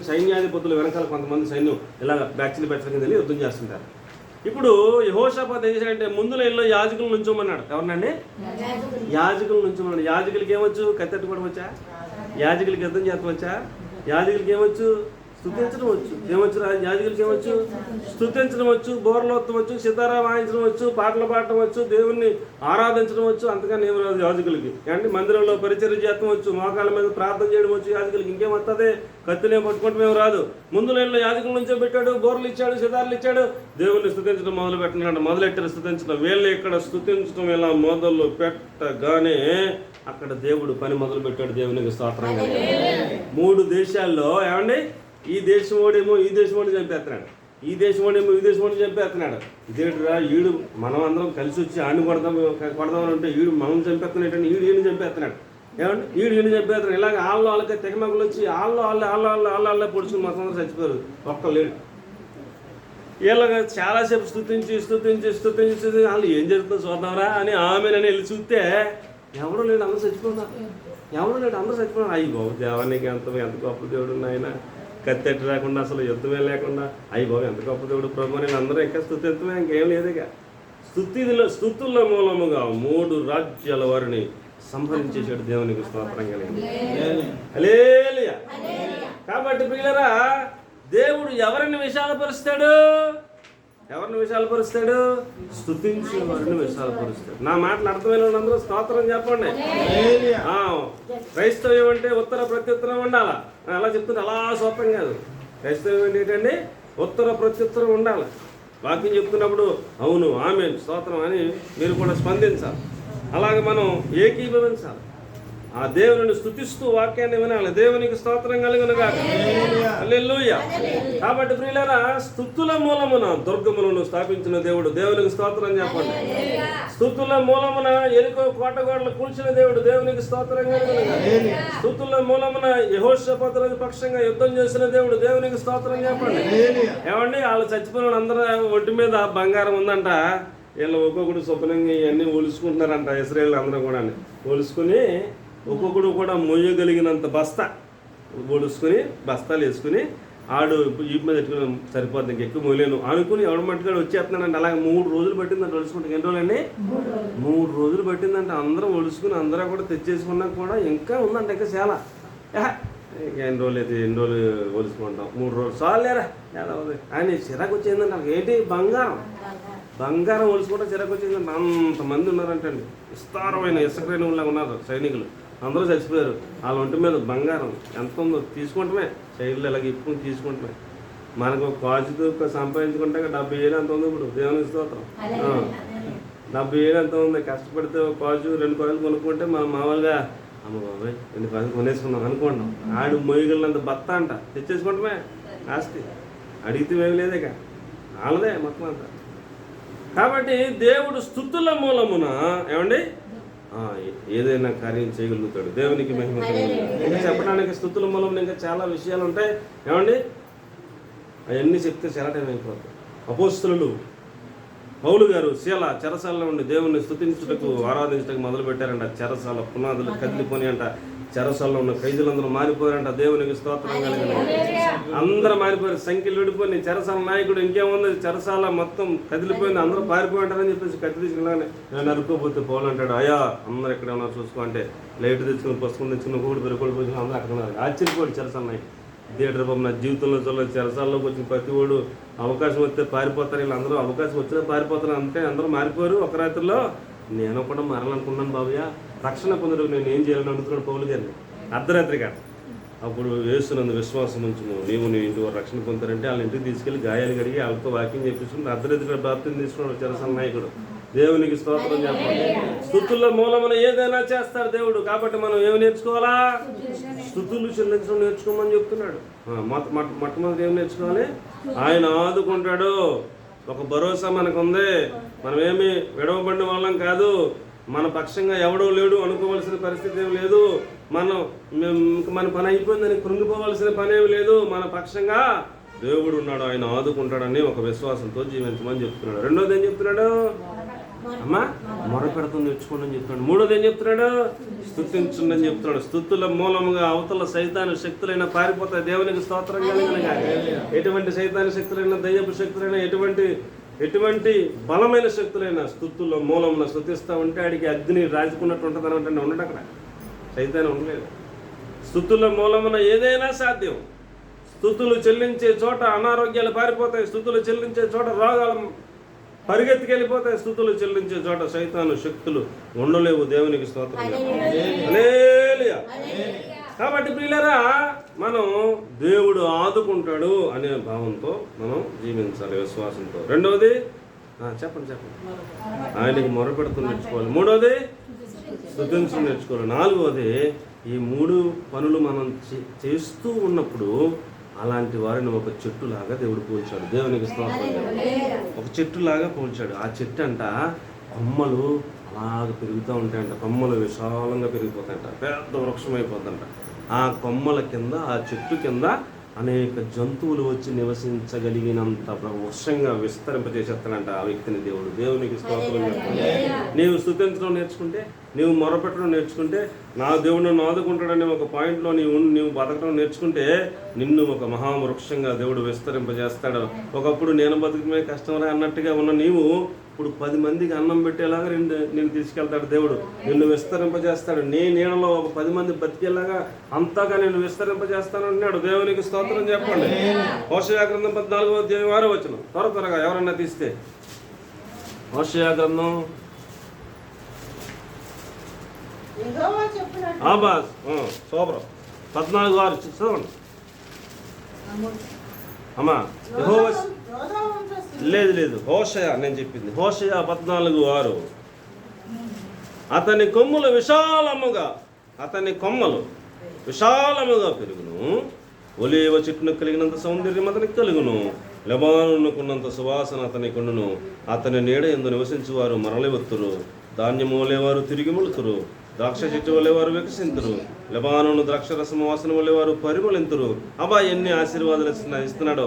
సైన్యాధిపతులు వెనకాల కొంతమంది సైన్యం ఇలాగ బ్యాచ్లు కింద వెళ్ళి యుద్ధం చేస్తుంటారు. ఇప్పుడు యెహోషాపాతు ఏం చేశాడంటే ముందు లైన్లో యాజకులు నుంచోమన్నాడు. ఎవరినండి? యాజకులు నుంచోమన్నాడు. యాజకులకి ఏమొచ్చు? కత్తెట్టుకోవడం వచ్చా? యాజకులకి యుద్ధం చేస్తవచ్చా? యాజకులకి ఏమొచ్చు? స్తుతించడం వచ్చు. ఏమొచ్చు? యాజకులకి ఏమొచ్చు? స్తుతించడం వచ్చు, బోర్లు వచ్చు, సితారా వాయించడం వచ్చు, పాటలు పాడటం వచ్చు, దేవుణ్ణి ఆరాధించడం వచ్చు. అంతకన్నా ఏం రాదు యాజకులకి. అంటే మందిరంలో పరిచర్య చేయడం వచ్చు, మోకాళ్ళ మీద ప్రార్థన చేయడం వచ్చు యాజకులకి. ఇంకేం వస్తుంది? కత్తినే పట్టుకోవటం ఏం రాదు. ముందు లైన్లో యాజకుల నుంచో పెట్టాడు, బోర్లు ఇచ్చాడు, సితార్లు ఇచ్చాడు, దేవుణ్ణి స్తుతించడం మొదలెట్టారు. స్తుతించడం వీళ్ళు ఇక్కడ స్తుతించడం ఇలా మొదలు పెట్టగానే అక్కడ దేవుడు పని మొదలు పెట్టాడు. దేవునికి స్తోత్రంగా. 3 దేశాల్లో ఏమండి ఈ దేశం వాడేమో ఈ దేశం వాడిని చంపేస్తున్నాడు, ఈ దేశం వాడేమో ఈ దేశం వాడిని చంపేస్తున్నాడు. ఇదేంటిరా ఈడు మనం అందరం కలిసి వచ్చి ఆడిని కొడదామని అంటే ఈడు మనం చంపేస్తున్నాడు, ఈయన చంపేస్తున్నాడు. ఏమంటే ఈయన చంపేస్తున్నాడు. ఇలాగ వాళ్ళకి తెగమగలు వచ్చి వాళ్ళ పొడుచుకుని మొత్తం అందరూ చచ్చిపోయారు, ఒక్క లేడు. వీళ్ళగా చాలాసేపు స్తుతించి వాళ్ళు ఏం జరుగుతుందో చూద్దాంరా అని ఆమెనని వెళ్ళి చూస్తే ఎవడో లేడు, అందరూ చచ్చిపోతున్నారు. అందరూ చచ్చిపోయినారు. అయ్యి బాబు దేవానికి ఎంత గొప్ప దేవుడు నాయన, కత్తెట్టు రాకుండా అసలు యుద్ధమే లేకుండా అయ్యి బాబు ఎంత గొప్ప దేవుడు ప్రభు. నేను అందరూ ఇంకా స్తుతించమే, ఇంకేం లేదుగా. స్తుతుల మూలముగా 3 రాజ్యాల వారిని సంహరించేసాడు. దేవునికి స్తోత్రం కలిగింది. హల్లెలూయా. కాబట్టి ప్రియులారా, దేవుడు ఎవరిని విశాలపరుస్తాడు? స్తుతించే వారిని విశాలపరుస్తాడు. నా మాటలు అర్థమైన వాళ్ళందరూ స్తోత్రం చెప్పండి. క్రైస్తవ్యం అంటే ఉత్తర ప్రత్యుత్తరం ఉండాలా? అలా చెప్తుంటే అలా సొప్పం కాదు. క్రైస్తవం ఏంటంటే ఉత్తర ప్రత్యుత్తరం ఉండాలి. వాక్యం చెప్తున్నప్పుడు అవును ఆమేన్ స్తోత్రం అని మీరు కూడా స్పందించాలి. అలాగే మనం ఏకీభవించాలి. ఆ దేవుని స్తుతిస్తూ వాక్యాన్ని వినాలి. దేవునికి స్తోత్రం కలుగునుగాక. హల్లెలూయా. కాబట్టి ప్రియులారా, స్తుతుల మూలమున దుర్గములను స్థాపించిన దేవుడు, దేవునికి స్తోత్రం చెప్పండి. స్తుతుల మూలమున ఎరికో కోటగోడలు కూల్చిన దేవుడు, దేవునికి స్తోత్రం కలుగునుగాక. స్తుతుల మూలమున యెహోషాపాతు పక్షంగా యుద్ధం చేసిన దేవుడు, దేవునికి స్తోత్రం చెప్పండి. ఏమండి, వాళ్ళు చచ్చిపోయిన అందరూ ఒంటి మీద బంగారం ఉందంట. వీళ్ళు ఒక్కొక్కడు శుభ్రంగా ఇవన్నీ ఒలుసుకుంటున్నారంట. ఇశ్రాయేలు అందరూ కూడా ఒలుసుకుని ఒక్కొక్కడు కూడా మొయ్యగలిగినంత బస్తా ఒడుసుకుని బస్తాలు వేసుకుని ఆడు ఈ మీద పెట్టుకుని సరిపోద్ది, ఇంకెక్కువ మొయ్యలేను అనుకుని ఎవడ మట్టుగా వచ్చేస్తున్నాడంటే. అలాగే 3 రోజులు పట్టిందంట ఒలుసుకుంటే. ఎన్ని రోజులండి? 3 రోజులు పట్టిందంట. అందరం ఒలుసుకుని అందరూ కూడా తెచ్చేసుకున్నా కూడా ఇంకా ఉందంట, ఇంకా చాలా. ఎన్ని రోజులు అయితే ఎన్ని రోజులు ఒలుసుకుంటాం, 3 రోజులు చాలేరా ఎలా ఉంది అని చిరాకు వచ్చేందంట. ఏంటి బంగారం ఒలుసుకుంటే చిరాకు వచ్చేందంట. అంతమంది ఉన్నారంటండి. విస్తారమైన ఇసుకరేణువులాగా ఉన్నారు సైనికులు. అందరూ చచ్చిపోయారు. వాళ్ళ ఒంటి మీద బంగారం ఎంత ఉందో తీసుకుంటమే, చైర్లు ఇలాగ ఇప్పుకుని తీసుకుంటమే. మనకు కాజుతో సంపాదించుకుంటే 70,000 ఎంత ఉంది ఇప్పుడు, దేవునికి స్తోత్రం. 70,000 ఎంత ఉంది. కష్టపడితే కాజు 2 కాజులు కొనుక్కుంటే మనం మామూలుగా అమ్మ బాబాయ్ 2 కాజులు కొనేసుకున్నాం అనుకుంటాం. ఆడు మొయ్యగలంత బత్త అంట తెచ్చేసుకుంటమే ఆస్తి. అడిగితే ఏమి లేదేక, వాళ్ళదే మొత్తం అంతా. కాబట్టి దేవుడు స్తుతుల మూలమున ఏమండి ఏదైనా కార్యం చేయగలుగుతాడు. దేవునికి మహిమ. ఇంకా చెప్పడానికి స్తుతుల మూలంలో ఇంకా చాలా విషయాలు ఉంటాయి. ఏమండి, అవన్నీ చెప్తే చాలా టైం అయిపోతుంది. అపోస్తలులు పౌలు గారు శీల చెరసాలలో ఉండి దేవుణ్ణి స్తుతించుటకు ఆరాధించడానికి మొదలు పెట్టారంట. చెరసాల పునాదులు కదిలిపోయి అంట. చెరసాలలో ఉన్న ఖైదీలందరూ మారిపోయారంట. దేవునికి స్తోత్రం కలిగిన అందరూ మారిపోయారు. సంఖ్యలు విడిపోయి చెరసాల నాయకుడు ఇంకేముంది, చెరసాల మొత్తం కదిలిపోయింది, అందరూ పారిపోయింటారని చెప్పేసి కత్తి తీసుకుని నేను నరుక్కోపోతే పౌలు అంటాడు, అయ్యా అందరూ ఎక్కడ ఉన్నారు చూసుకో అంటే లైట్ తెచ్చుకుని పుస్తకం తెచ్చుకుని ఒకటి పెరుగుడు పోయి అందరూ అక్కడ ఉన్నారు. ఆశ్చర్యపోయాడు చెరసాల నాయకుడు. థియేటర్ బాబు నా జీవితంలో చూడలేదు, చెరసాల్లోకి వచ్చిన ప్రతి వాడు అవకాశం వస్తే పారిపోతారు. వీళ్ళందరూ అవకాశం వచ్చినా పారిపోతారు. అంతే అందరూ మారిపోయారు ఒక రాత్రిలో. నేను కూడా మారాలనుకున్నాను బాబయ్య, రక్షణ పొందడం నేను ఏం చేయాలని అడుగుతున్నాడు పౌలు గారిని అర్ధరాత్రిగా. అప్పుడు యేసునందు విశ్వాసం ఉంచుము, నీవు నీ ఇంటి వారు రక్షణ పొందుతారంటే వాళ్ళ ఇంటికి తీసుకెళ్ళి గాయాలు కడిగి వాళ్ళతో వాకింగ్ చేపించుకుని అర్ధరాత్రిగా బాప్తిని తీసుకున్నాడు చెరసాల నాయకుడు. దేవునికి స్తోత్రం చెప్పండి. స్తుతుల మూలమున ఏదైనా చేస్తాడు దేవుడు. కాబట్టి మనం ఏమి నేర్చుకోవాలా? స్తుతులు చెల్లించడం నేర్చుకోమని చెప్తున్నాడు. మొట్టమొదటి ఏమి నేర్చుకోవాలి? ఆయన ఆదుకుంటాడు. ఒక భరోసా మనకు ఉంది. మనమేమి విడవబడిన వాళ్ళం కాదు. మన పక్షంగా ఎవడో లేడు అనుకోవాల్సిన పరిస్థితి ఏమి లేదు. మన పని అయిపోయిందని కృంగిపోవాల్సిన పని ఏమి లేదు. మన పక్షంగా దేవుడు ఉన్నాడు, ఆయన ఆదుకుంటాడని ఒక విశ్వాసంతో జీవించమని చెప్తున్నాడు. రెండోది ఏం చెప్తున్నాడు? అమ్మా మొరపెడుతుంది నేర్చుకోండి అని చెప్తున్నాడు. మూడోది ఏం చెప్తున్నాడు? స్తుతించండి అని చెప్తున్నాడు. స్తుతుల మూలముగా అవతల సైతాను శక్తులైనా పారిపోతాయి. దేవునికి స్తోత్రం కలిగిన ఎటువంటి సైతాను శక్తులైనా, దయ్యపు శక్తులైనా, ఎటువంటి బలమైన శక్తులైనా స్తుతుల మూలమున స్తుతిస్తూ ఉంటే ఆడికి అగ్ని రాజుకున్నట్టు ఉంటుంది అనమాట. ఉండడు అక్కడ, సైతాన్ని ఉండలేదు. స్తుతుల మూలమున ఏదైనా సాధ్యం. స్తుతులు చెల్లించే చోట అనారోగ్యాలు పారిపోతాయి. స్తుతులు చెల్లించే చోట రోగాలు పరిగెత్తికెళ్ళిపోతాయి. స్తుతులు చెల్లించే చోట సైతాను శక్తులు ఉండలేవు. దేవునికి స్తోత్రం. హల్లెలూయా. కాబట్టి ప్రియులారా, మనం దేవుడు ఆదుకుంటాడు అనే భావంతో మనం జీవించాలి, విశ్వాసంతో. రెండవది చెప్పండి ఆయనకి మొరపెడుతూ నేర్చుకోవాలి. మూడవది స్తుతించడం నేర్చుకోవాలి. నాలుగవది ఈ 3 పనులు మనం చేస్తూ ఉన్నప్పుడు అలాంటి వారిని ఒక చెట్టులాగా దేవుడు పోల్చాడు. దేవునికి స్తోత్రం. ఒక చెట్టులాగా పోల్చాడు. ఆ చెట్టు అంట కొమ్మలు అలాగ పెరుగుతూ ఉంటాయంట. కొమ్మలు విశాలంగా పెరిగిపోతాయంట, పెద్ద వృక్షం అయిపోతుందంట. ఆ కొమ్మల కింద, ఆ చెట్టు కింద అనేక జంతువులు వచ్చి నివసించగలిగినంత వృక్షంగా విస్తరింపజేసేస్తానంట ఆ వ్యక్తిని దేవుడు. దేవునికి స్తోత్రం చెప్పండి. నీవు స్తుతించడం నేర్చుకుంటే, నీవు మొరపెట్టడం నేర్చుకుంటే, నా దేవుడు నన్ను ఆదుకుంటాడనే ఒక పాయింట్లో నీవు బతకడం నేర్చుకుంటే నిన్ను ఒక మహావృక్షంగా దేవుడు విస్తరింపజేస్తాడు. ఒకప్పుడు నేను బతకడమే కష్టంరా అన్నట్టుగా ఉన్న నీవు ఇప్పుడు 10 మందికి అన్నం పెట్టేలాగా నేను తీసుకెళ్తాడు దేవుడు. నిన్ను విస్తరింపజేస్తాడు. నీ నీడలో ఒక 10 మంది బతికేలాగా అంతగా నేను విస్తరింపజేస్తాను అన్నాడు. దేవునికి స్తోత్రం చెప్పండి. హోషేయ గ్రంథం 14వ అధ్యాయం 6వ వచనం. త్వరగా ఎవరన్నా తీస్తే హోషేయ గ్రంథం సూపర్ 14:6 చదవండి. అమ్మా యెహోవా లేదు హోషయ నేను చెప్పింది హోషయ 14:6. అతని కొమ్ములు విశాలముగా పెరుగును, ఒలీవ చెట్టును కలిగినంత సౌందర్యం అతనికి కలుగును, లెబానోనుకున్నంత సువాసన అతనికి ఉండును. అతని నీడ యందు నివసించువారు మరలివత్తురు, ధాన్యము వలేవారు తిరిగి మొలుతురు, ద్రాక్ష చెట్టు వలేవారు వికసింతురు, లెబానోను ద్రాక్షరసం వాసన వలేవారు పరిమళింతురు. అబ్బా ఎన్ని ఆశీర్వాదాలు ఇస్తున్నాడో.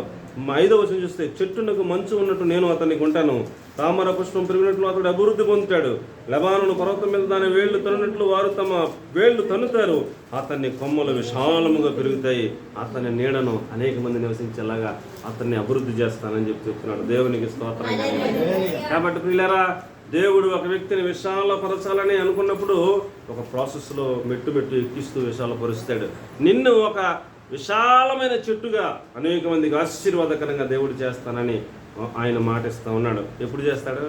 5వ వచనం చూస్తే, చెట్టునకు మంచు ఉన్నట్టు నేను అతనికి ఉంటాను, తామర పుష్పం పెరిగినట్లు అతడు అభివృద్ధి పొందుతాడు, లెబానోను పర్వతం మీద దాని వేళ్లు తన్నునట్లు వారు తమ వేళ్లు తన్నుతారు, అతన్ని కొమ్మలు విశాలముగా పెరుగుతాయి, అతని నీడను అనేక మంది నివసించేలాగా అతన్ని అభివృద్ధి చేస్తానని చెప్తున్నాడు. దేవునికి స్తోత్రం. కాబట్టి ప్రియులారా, దేవుడు ఒక వ్యక్తిని విశాలపరచాలని అనుకున్నప్పుడు ఒక ప్రాసెస్లో మెట్టు ఎక్కిస్తూ విశాలపరుస్తాడు. నిన్ను ఒక విశాలమైన చెట్టుగా అనేక మందికి ఆశీర్వాదకరంగా దేవుడు చేస్తానని ఆయన మాటిస్తూ ఉన్నాడు. ఎప్పుడు చేస్తాడు?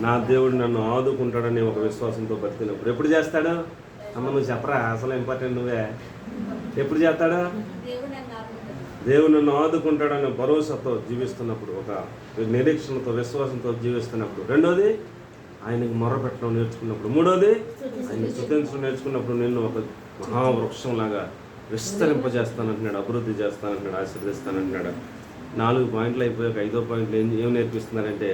నా దేవుడు నన్ను ఆదుకుంటాడని ఒక విశ్వాసంతో బతికినప్పుడు. ఎప్పుడు చేస్తాడు? అమ్మ నువ్వు చెప్పరా, అసలు ఇంపార్టెంట్ నువ్వే. ఎప్పుడు చేస్తాడు? దేవుడు నన్ను ఆదుకుంటాడని భరోసాతో జీవిస్తున్నప్పుడు, ఒక నిరీక్షణతో విశ్వాసంతో జీవిస్తున్నప్పుడు. రెండోది ఆయనకు మొరపెట్టడం నేర్చుకున్నప్పుడు. మూడోది ఆయన స్తుతించడం నేర్చుకున్నప్పుడు నిన్ను ఒక మహావృక్షంలాగా విస్తరింపజేస్తానంటున్నాడు, అభివృద్ధి చేస్తానంటున్నాడు, ఆశీర్దిస్తానంటున్నాడు. 4 పాయింట్లు అయిపోయాక 5వ పాయింట్లు ఏం నేర్పిస్తున్నారంటే,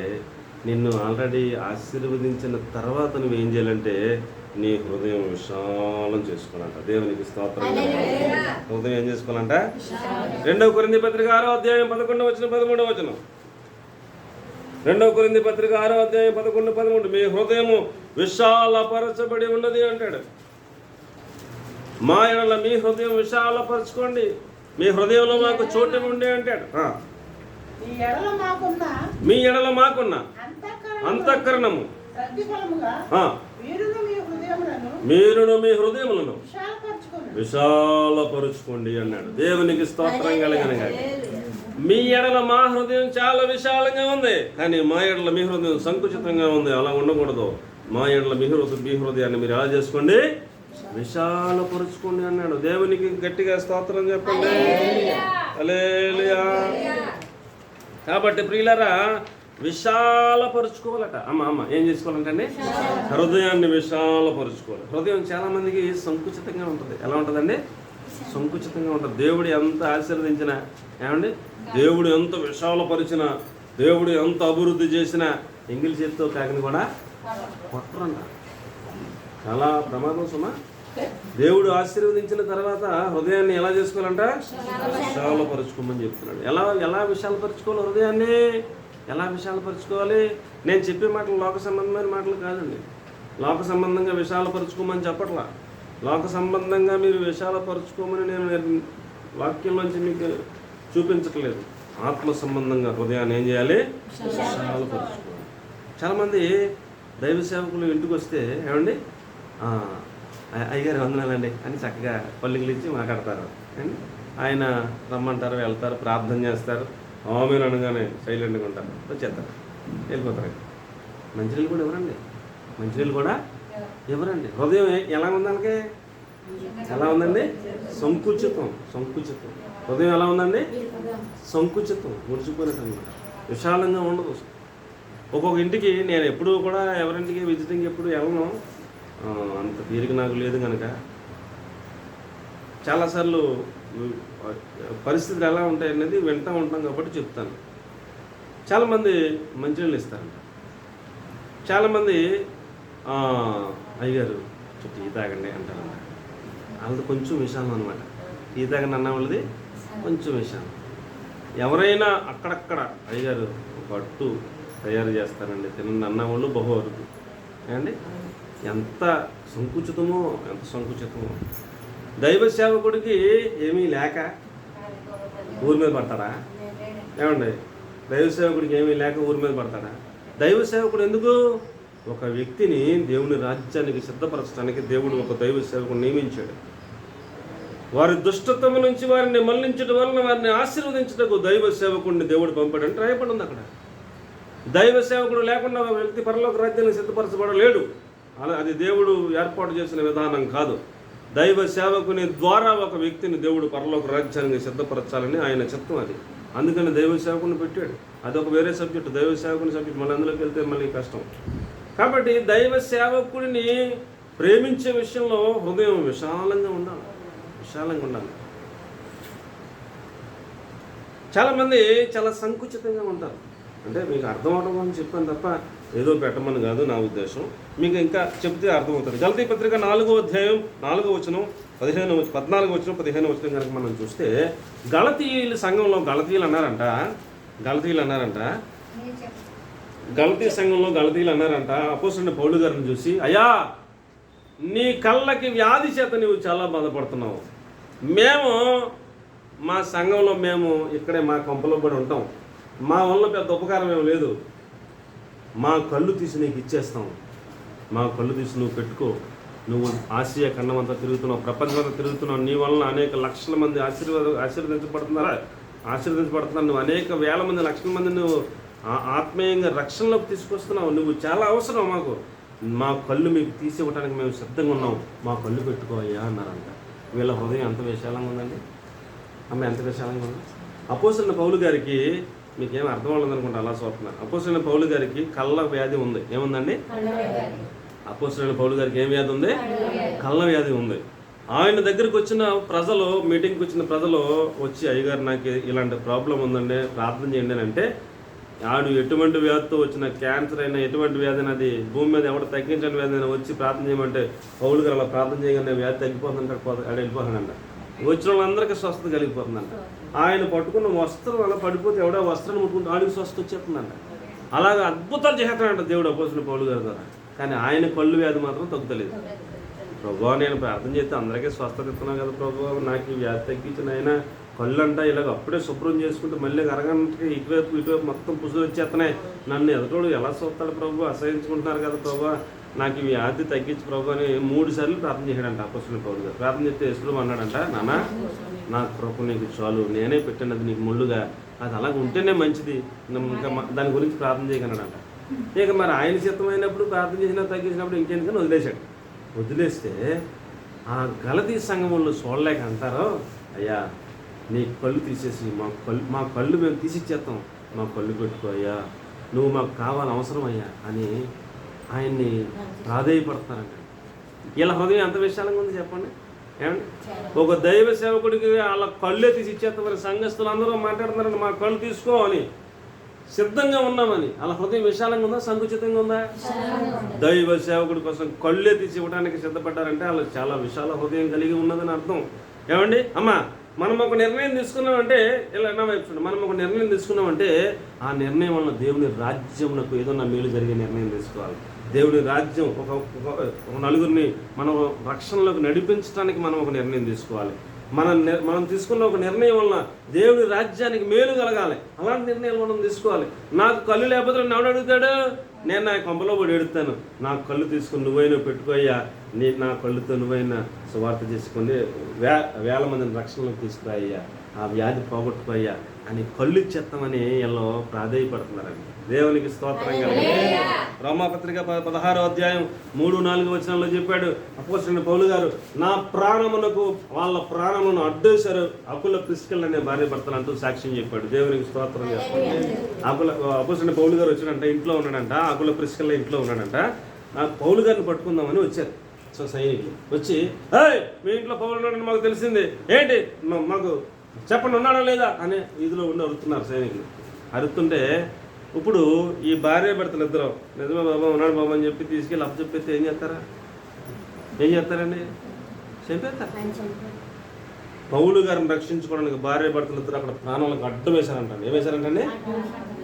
నిన్ను ఆల్రెడీ ఆశీర్వదించిన తర్వాత నువ్వేం చేయాలంటే నీ హృదయం విశాలం చేసుకోవాలంట. దేవునికి స్తోత్రం. హృదయం ఏం చేసుకోవాలంట? 2వ కొరింథీ పత్రిక 6వ అధ్యాయం 11వ వచనం 13వ వచనం. 2వ కొరింథీ పత్రిక 6వ అధ్యాయం 11, 13. మీ హృదయము విశాలపరచబడి ఉన్నది అంటాడు. మా ఎడల మీ హృదయం విశాలపరచుకోండి, మీ హృదయంలో మాకు చోటు ఉండే అంటాడు. మీ ఎడల మాకున్న అంతఃకరణము మీరును మీ హృదయములను విశాలపరుచుకోండి అన్నాడు. దేవునికి స్తోత్రం కలగనగా. మీ ఎడల మా హృదయం చాలా విశాలంగా ఉంది, కానీ మా ఎడల మీ హృదయం సంకుచితంగా ఉంది. అలా ఉండకూడదు. మా ఎడల మీ హృదయాన్ని మీరు ఎలా చేసుకోండి? విశాలపరుచుకోండి అన్నాడు. దేవునికి గట్టిగా స్తోత్రం చెప్పండి. హల్లెలూయా. కాబట్టి ప్రియులారా, విశాలపరుచుకోవాలట. అమ్మ ఏం చేసుకోవాలంటే హృదయాన్ని విశాలపరుచుకోవాలి. హృదయం చాలా మందికి సంకుచితంగా ఉంటుంది. ఎలా ఉంటుందండి? సంకుచితంగా ఉంటుంది. దేవుడు ఎంత ఆశీర్వదించినా, ఏమండి, దేవుడు ఎంత విశాలపరిచినా, దేవుడు ఎంత అభివృద్ధి చేసినా ఎంగిలి చేతితో కాకిని కూడా కొట్టరంట. చాలా ప్రమాదం సుమా. దేవుడు ఆశీర్వదించిన తర్వాత హృదయాన్ని ఎలా చేసుకోవాలంట? విశాలపరుచుకోమని చెప్తున్నాడు. ఎలా విశాలపరుచుకోవాలి? హృదయాన్ని ఎలా విశాలపరుచుకోవాలి? నేను చెప్పే మాటలు లోక సంబంధమైన మాటలు కాదండి. లోక సంబంధంగా విశాలపరుచుకోమని చెప్పట్లా. లోక సంబంధంగా మీరు విశాలపరుచుకోమని నేను వాక్యంలోంచి మీకు చూపించట్లేదు. ఆత్మ సంబంధంగా హృదయాన్ని ఏం చేయాలి? విశాలపరుచుకోవాలి. చాలామంది దైవ సేవకులు ఇంటికి వస్తే, ఏమండి అయ్యగారు వందనాలండి అని చక్కగా పల్లికలు ఇచ్చి మాట్లాడతారు. ఆయన రమ్మంటారు, వెళ్తారు, ప్రార్థన చేస్తారు, ఆమేన్ అనగానే సైలెంట్గా ఉంటారు, వచ్చేస్తారు, వెళ్ళిపోతారు. మంచినీళ్ళు కూడా ఎవరండి? హృదయం ఎలా ఉందానికి? ఎలా ఉందండి? సంకుచితం. హృదయం ఎలా ఉందండి? సంకుచితం, ముడిచిపోయినట్టు అనమాట. విశాలంగా ఉండదు. ఒక్కొక్క ఇంటికి నేను ఎప్పుడు కూడా ఎవరింటికి విజిటింగ్ ఎప్పుడు వెళ్ళను, అంత తీరిక నాకు లేదు కనుక. చాలాసార్లు పరిస్థితులు ఎలా ఉంటాయనేది వింటూ ఉంటాం కాబట్టి చెప్తాను. చాలామంది మంచినీళ్ళు ఇస్తారంట. చాలామంది అయ్యగారు టీ తాగండి అంటారంట. వాళ్ళది కొంచెం విశాలం అనమాట. టీ తాగండి అన్న వాళ్ళది కొంచెం విశాలం. ఎవరైనా అక్కడక్కడ అయ్యగారు ఒక అట్టు తయారు చేస్తారండి, తినండి అన్న వాళ్ళు బహు అరుదు. ఏమండి, ఎంత సంకుచితమో. దైవ సేవకుడికి ఏమీ లేక ఊరి మీద పడతాడా? ఏమండి, దైవ సేవకుడికి ఏమీ లేక ఊరి మీద పడతాడా? దైవ సేవకుడు ఎందుకు? ఒక వ్యక్తిని దేవుని రాజ్యానికి సిద్ధపరచడానికి దేవుడు ఒక దైవ సేవకుడు నియమించాడు. వారి దుష్టత్వం నుంచి వారిని మళ్లించడం వలన వారిని ఆశీర్వదించటకు దైవ సేవకుడిని దేవుడు పంపాడు అంటే రాయబడి ఉంది అక్కడ. దైవ సేవకుడు లేకుండా ఒక వ్యక్తి పరలోక రాజ్యానికి సిద్ధపరచబడలేడు. అది దేవుడు ఏర్పాటు చేసిన విధానం కాదు. దైవ సేవకుని ద్వారా ఒక వ్యక్తిని దేవుడు పరలోక రాజ్యానికి సిద్ధపరచాలని ఆయన చిత్తం అది. అందుకని దైవ సేవకుని పెట్టాడు. అదొక వేరే సబ్జెక్టు, దైవ సేవకుని సబ్జెక్ట్. మళ్ళీ అందులోకి వెళ్తే మళ్ళీ కష్టం. కాబట్టి దైవ సేవకుడిని ప్రేమించే విషయంలో హృదయం విశాలంగా ఉండాలి. చాలామంది చాలా సంకుచితంగా ఉంటారు. అంటే మీకు అర్థం అవడం అని చెప్పాను తప్ప ఏదో పెట్టమని కాదు నా ఉద్దేశం. మీకు ఇంకా చెప్తే అర్థమవుతుంది. గలతీ పత్రిక 4వ అధ్యాయం 4వ వచనం 14వ వచనం 15వ వచనం కనుక మనం చూస్తే గలతీయుల సంఘంలో గలతీయులు అన్నారంట గలతీ సంఘంలో గలతీయులు అన్నారంట అపోస్తలుడైన పౌలు గారిని చూసి, అయ్యా నీ కళ్ళకి వ్యాధి చేత నీవు చాలా బాధపడుతున్నావు. మేము మా సంఘంలో మేము ఇక్కడే మా కొంపలో పడి ఉంటాం. మా వల్ల పెద్ద ఉపకారం ఏం లేదు. మా కళ్ళు తీసి నీకు ఇచ్చేస్తాం. మా కళ్ళు తీసి నువ్వు పెట్టుకో. నువ్వు ఆసియా ఖండం అంతా తిరుగుతున్నావు, ప్రపంచం అంతా తిరుగుతున్నావు. నీ వలన అనేక లక్షల మంది ఆశీర్వదించబడుతున్నారు. నువ్వు అనేక వేల మంది లక్షల మంది నువ్వు ఆత్మీయంగా రక్షణలోకి తీసుకొస్తున్నావు. నువ్వు చాలా అవసరం మాకు. మా కళ్ళు మీకు తీసి ఇవ్వడానికి మేము సిద్ధంగా ఉన్నాం. మా కళ్ళు పెట్టుకోవయ్యా అన్నారంట. వీళ్ళ హృదయం ఎంత విశాలంగా ఉందండి. అమ్మ ఎంత విశాలంగా ఉంది. అపోస్తలుడైన పౌలు గారికి మీకేం అర్థం అవ్వలేదనుకుంటా అలా చూస్తున్నారు. అపోస్తలుడైన పౌలు గారికి కళ్ళ వ్యాధి ఉంది. ఏముందండి? అపోస్తలుడైన పౌలు గారికి ఏం వ్యాధి ఉంది? కళ్ళ వ్యాధి ఉంది. ఆయన దగ్గరికి వచ్చిన ప్రజలు, మీటింగ్కి వచ్చిన ప్రజలు వచ్చి, అయ్యగారు నాకు ఇలాంటి ప్రాబ్లం ఉందండి, ప్రార్థన చేయండి అని అంటే, ఆడు ఎటువంటి వ్యాధితో వచ్చిన, క్యాన్సర్ అయినా ఎటువంటి వ్యాధి అది భూమి మీద ఎవడ తగ్గించని వ్యాధి అయినా వచ్చి ప్రార్థన చేయమంటే పౌలు గారు అలా ప్రార్థన చేయగానే వ్యాధి తగ్గిపోతుందంటే ఆడ వెళ్ళిపోతానంట. వచ్చిన వాళ్ళందరికీ స్వస్థత కలిగిపోతుందంట. ఆయన పట్టుకున్న వస్త్రం అలా పడిపోతే ఎవడో వస్త్రాన్ని ముట్టుకుంటే ఆడికి స్వస్థత వచ్చేస్తుందంట. అలాగే అద్భుతాలు చేస్తాడంట దేవుడు అపోస్తలుడైన పౌలు గారి ద్వారా. కానీ ఆయన కళ్ళు వ్యాధి మాత్రం తగ్గుతలేదు. ప్రభువా నేను ప్రార్థన చేస్తే అందరికీ స్వస్థత ఇస్తున్నాను కదా ప్రభువా, నాకు ఈ వ్యాధి తగ్గించిన ఆయన కళ్ళు అంట ఇలాగ అప్పుడే శుభ్రం చేసుకుంటే మళ్ళీ అరగంటకి ఇటువైపు మొత్తం పుసులు వచ్చేస్తున్నాయి. నన్ను ఎదుటోడు ఎలా చూస్తాడు ప్రభు, అసహించుకుంటున్నారు కదా ప్రభు, నాకు ఈ వ్యాధి తగ్గించి ప్రభు అని 3 సార్లు ప్రార్థన చేశాడంట అపోస్తలుడైన పౌలు గారు. ప్రార్థన చేస్తే యేసు అన్నాడంట, నాన్న నా కృప నీకు చాలు, నేనే పెట్టాను అది నీకు ముళ్ళుగా, అది అలాగ ఉంటేనే మంచిది, ఇంకా దాని గురించి ప్రార్థన చేయగలడంట. ఇక మరి ఆయన చిత్తమైనప్పుడు ప్రార్థన చేసినా తగ్గించినప్పుడు ఇంకెందుకని వదిలేశాడు. వదిలేస్తే ఆ గలతీ సంఘంలో చూడలేక అంటారు, అయ్యా నీ కళ్ళు తీసేసి మా కళ్ళు మేము తీసిచ్చేస్తాం, మా కళ్ళు పెట్టుకో అయ్యా, నువ్వు మాకు కావాలి అవసరం అయ్యా అని ఆయన్ని ప్రాధేయపడుతున్నారంట. ఇలా హృదయం ఎంత విశాలంగా ఉంది చెప్పండి. ఏమండి, ఒక దైవ సేవకుడికి వాళ్ళ కళ్ళే తీసి ఇచ్చేస్తాం. మరి సంఘస్థులు అందరూ మాట్లాడుతున్నారండి, మా కళ్ళు తీసుకో అని, సిద్ధంగా ఉన్నామని. అలా హృదయం విశాలంగా ఉందా, సంకుచితంగా ఉందా? దైవ సేవకుడి కోసం కళ్ళే తీసి ఇవ్వడానికి సిద్ధపడ్డారంటే వాళ్ళు చాలా విశాల హృదయం కలిగి ఉన్నదని అర్థం. ఏమండి అమ్మా, మనం ఒక నిర్ణయం తీసుకున్నామంటే, ఇలా నా వైపు మనం ఒక నిర్ణయం తీసుకున్నామంటే ఆ నిర్ణయం వలన దేవుని రాజ్యమునకు ఏదన్నా మేలు జరిగే నిర్ణయం తీసుకోవాలి. దేవుని రాజ్యం ఒక నలుగురిని మనం రక్షణలోకి నడిపించడానికి మనం ఒక నిర్ణయం తీసుకోవాలి. మనం తీసుకున్న ఒక నిర్ణయం వలన దేవుని రాజ్యానికి మేలు కలగాలి. అలాంటి నిర్ణయాలు మనం తీసుకోవాలి. నాకు కళ్ళు లేకపోతే నన్ను అడుగుతాడు, నేను నా కొంపలో పడి ఎడుతాను, నాకు కళ్ళు తీసుకుని నువ్వైనా పెట్టుకోయ్యా, నా కళ్ళుతో నువ్వైనా సువార్త చేసుకుని వేల మందిని రక్షణలోకి తీసుకురాయ్యా, ఆ వ్యాధి పోగొట్టుకోయ్యా అని కళ్ళు ఇచ్చేస్తామని వీళ్ళు ప్రాధేయపడుతున్నారండి. దేవునికి స్తోత్రం కలగాలి. రోమాపత్రిక 16వ అధ్యాయం 3-4 వచనాల్లో చెప్పాడు అపోస్తలుడైన పౌలు గారు, నా ప్రాణమునకు వాళ్ళ ప్రాణమును అడ్డేశారు అకుల ప్రిస్కిల్ల అనే భార్య భర్తలు అంటూ సాక్ష్యం చెప్పాడు. దేవునికి స్తోత్రం చెప్పండి. అపోస్తలుడైన పౌలు గారు వచ్చాడంట, ఇంట్లో ఉన్నాడంట, అకుల ప్రిస్కిల్ల ఇంట్లో ఉన్నాడంట. పౌలు గారిని పట్టుకుందామని వచ్చారు. సో సైనికులు వచ్చి, మీ ఇంట్లో పౌలు ఉన్నాడని మాకు తెలిసింది, ఏంటి మాకు చెప్పండి ఉన్నాడా లేదా అని వీధిలో ఉండి అరుతున్నారు సైనికులు. అరుతుంటే ఇప్పుడు ఈ భార్య భర్తలు ఇద్దరు నిజమే బాబా ఉన్నాడు బాబా అని చెప్పి తీసుకెళ్ళి అప్పచెప్పితే ఏం చేస్తారండి? చంపేస్తారు. పౌలు గారిని రక్షించుకోవడానికి భార్య భర్తలు ఇద్దరు అక్కడ ప్రాణాలకు అడ్డం వేశారంటండి. ఏం వేశారంటండి?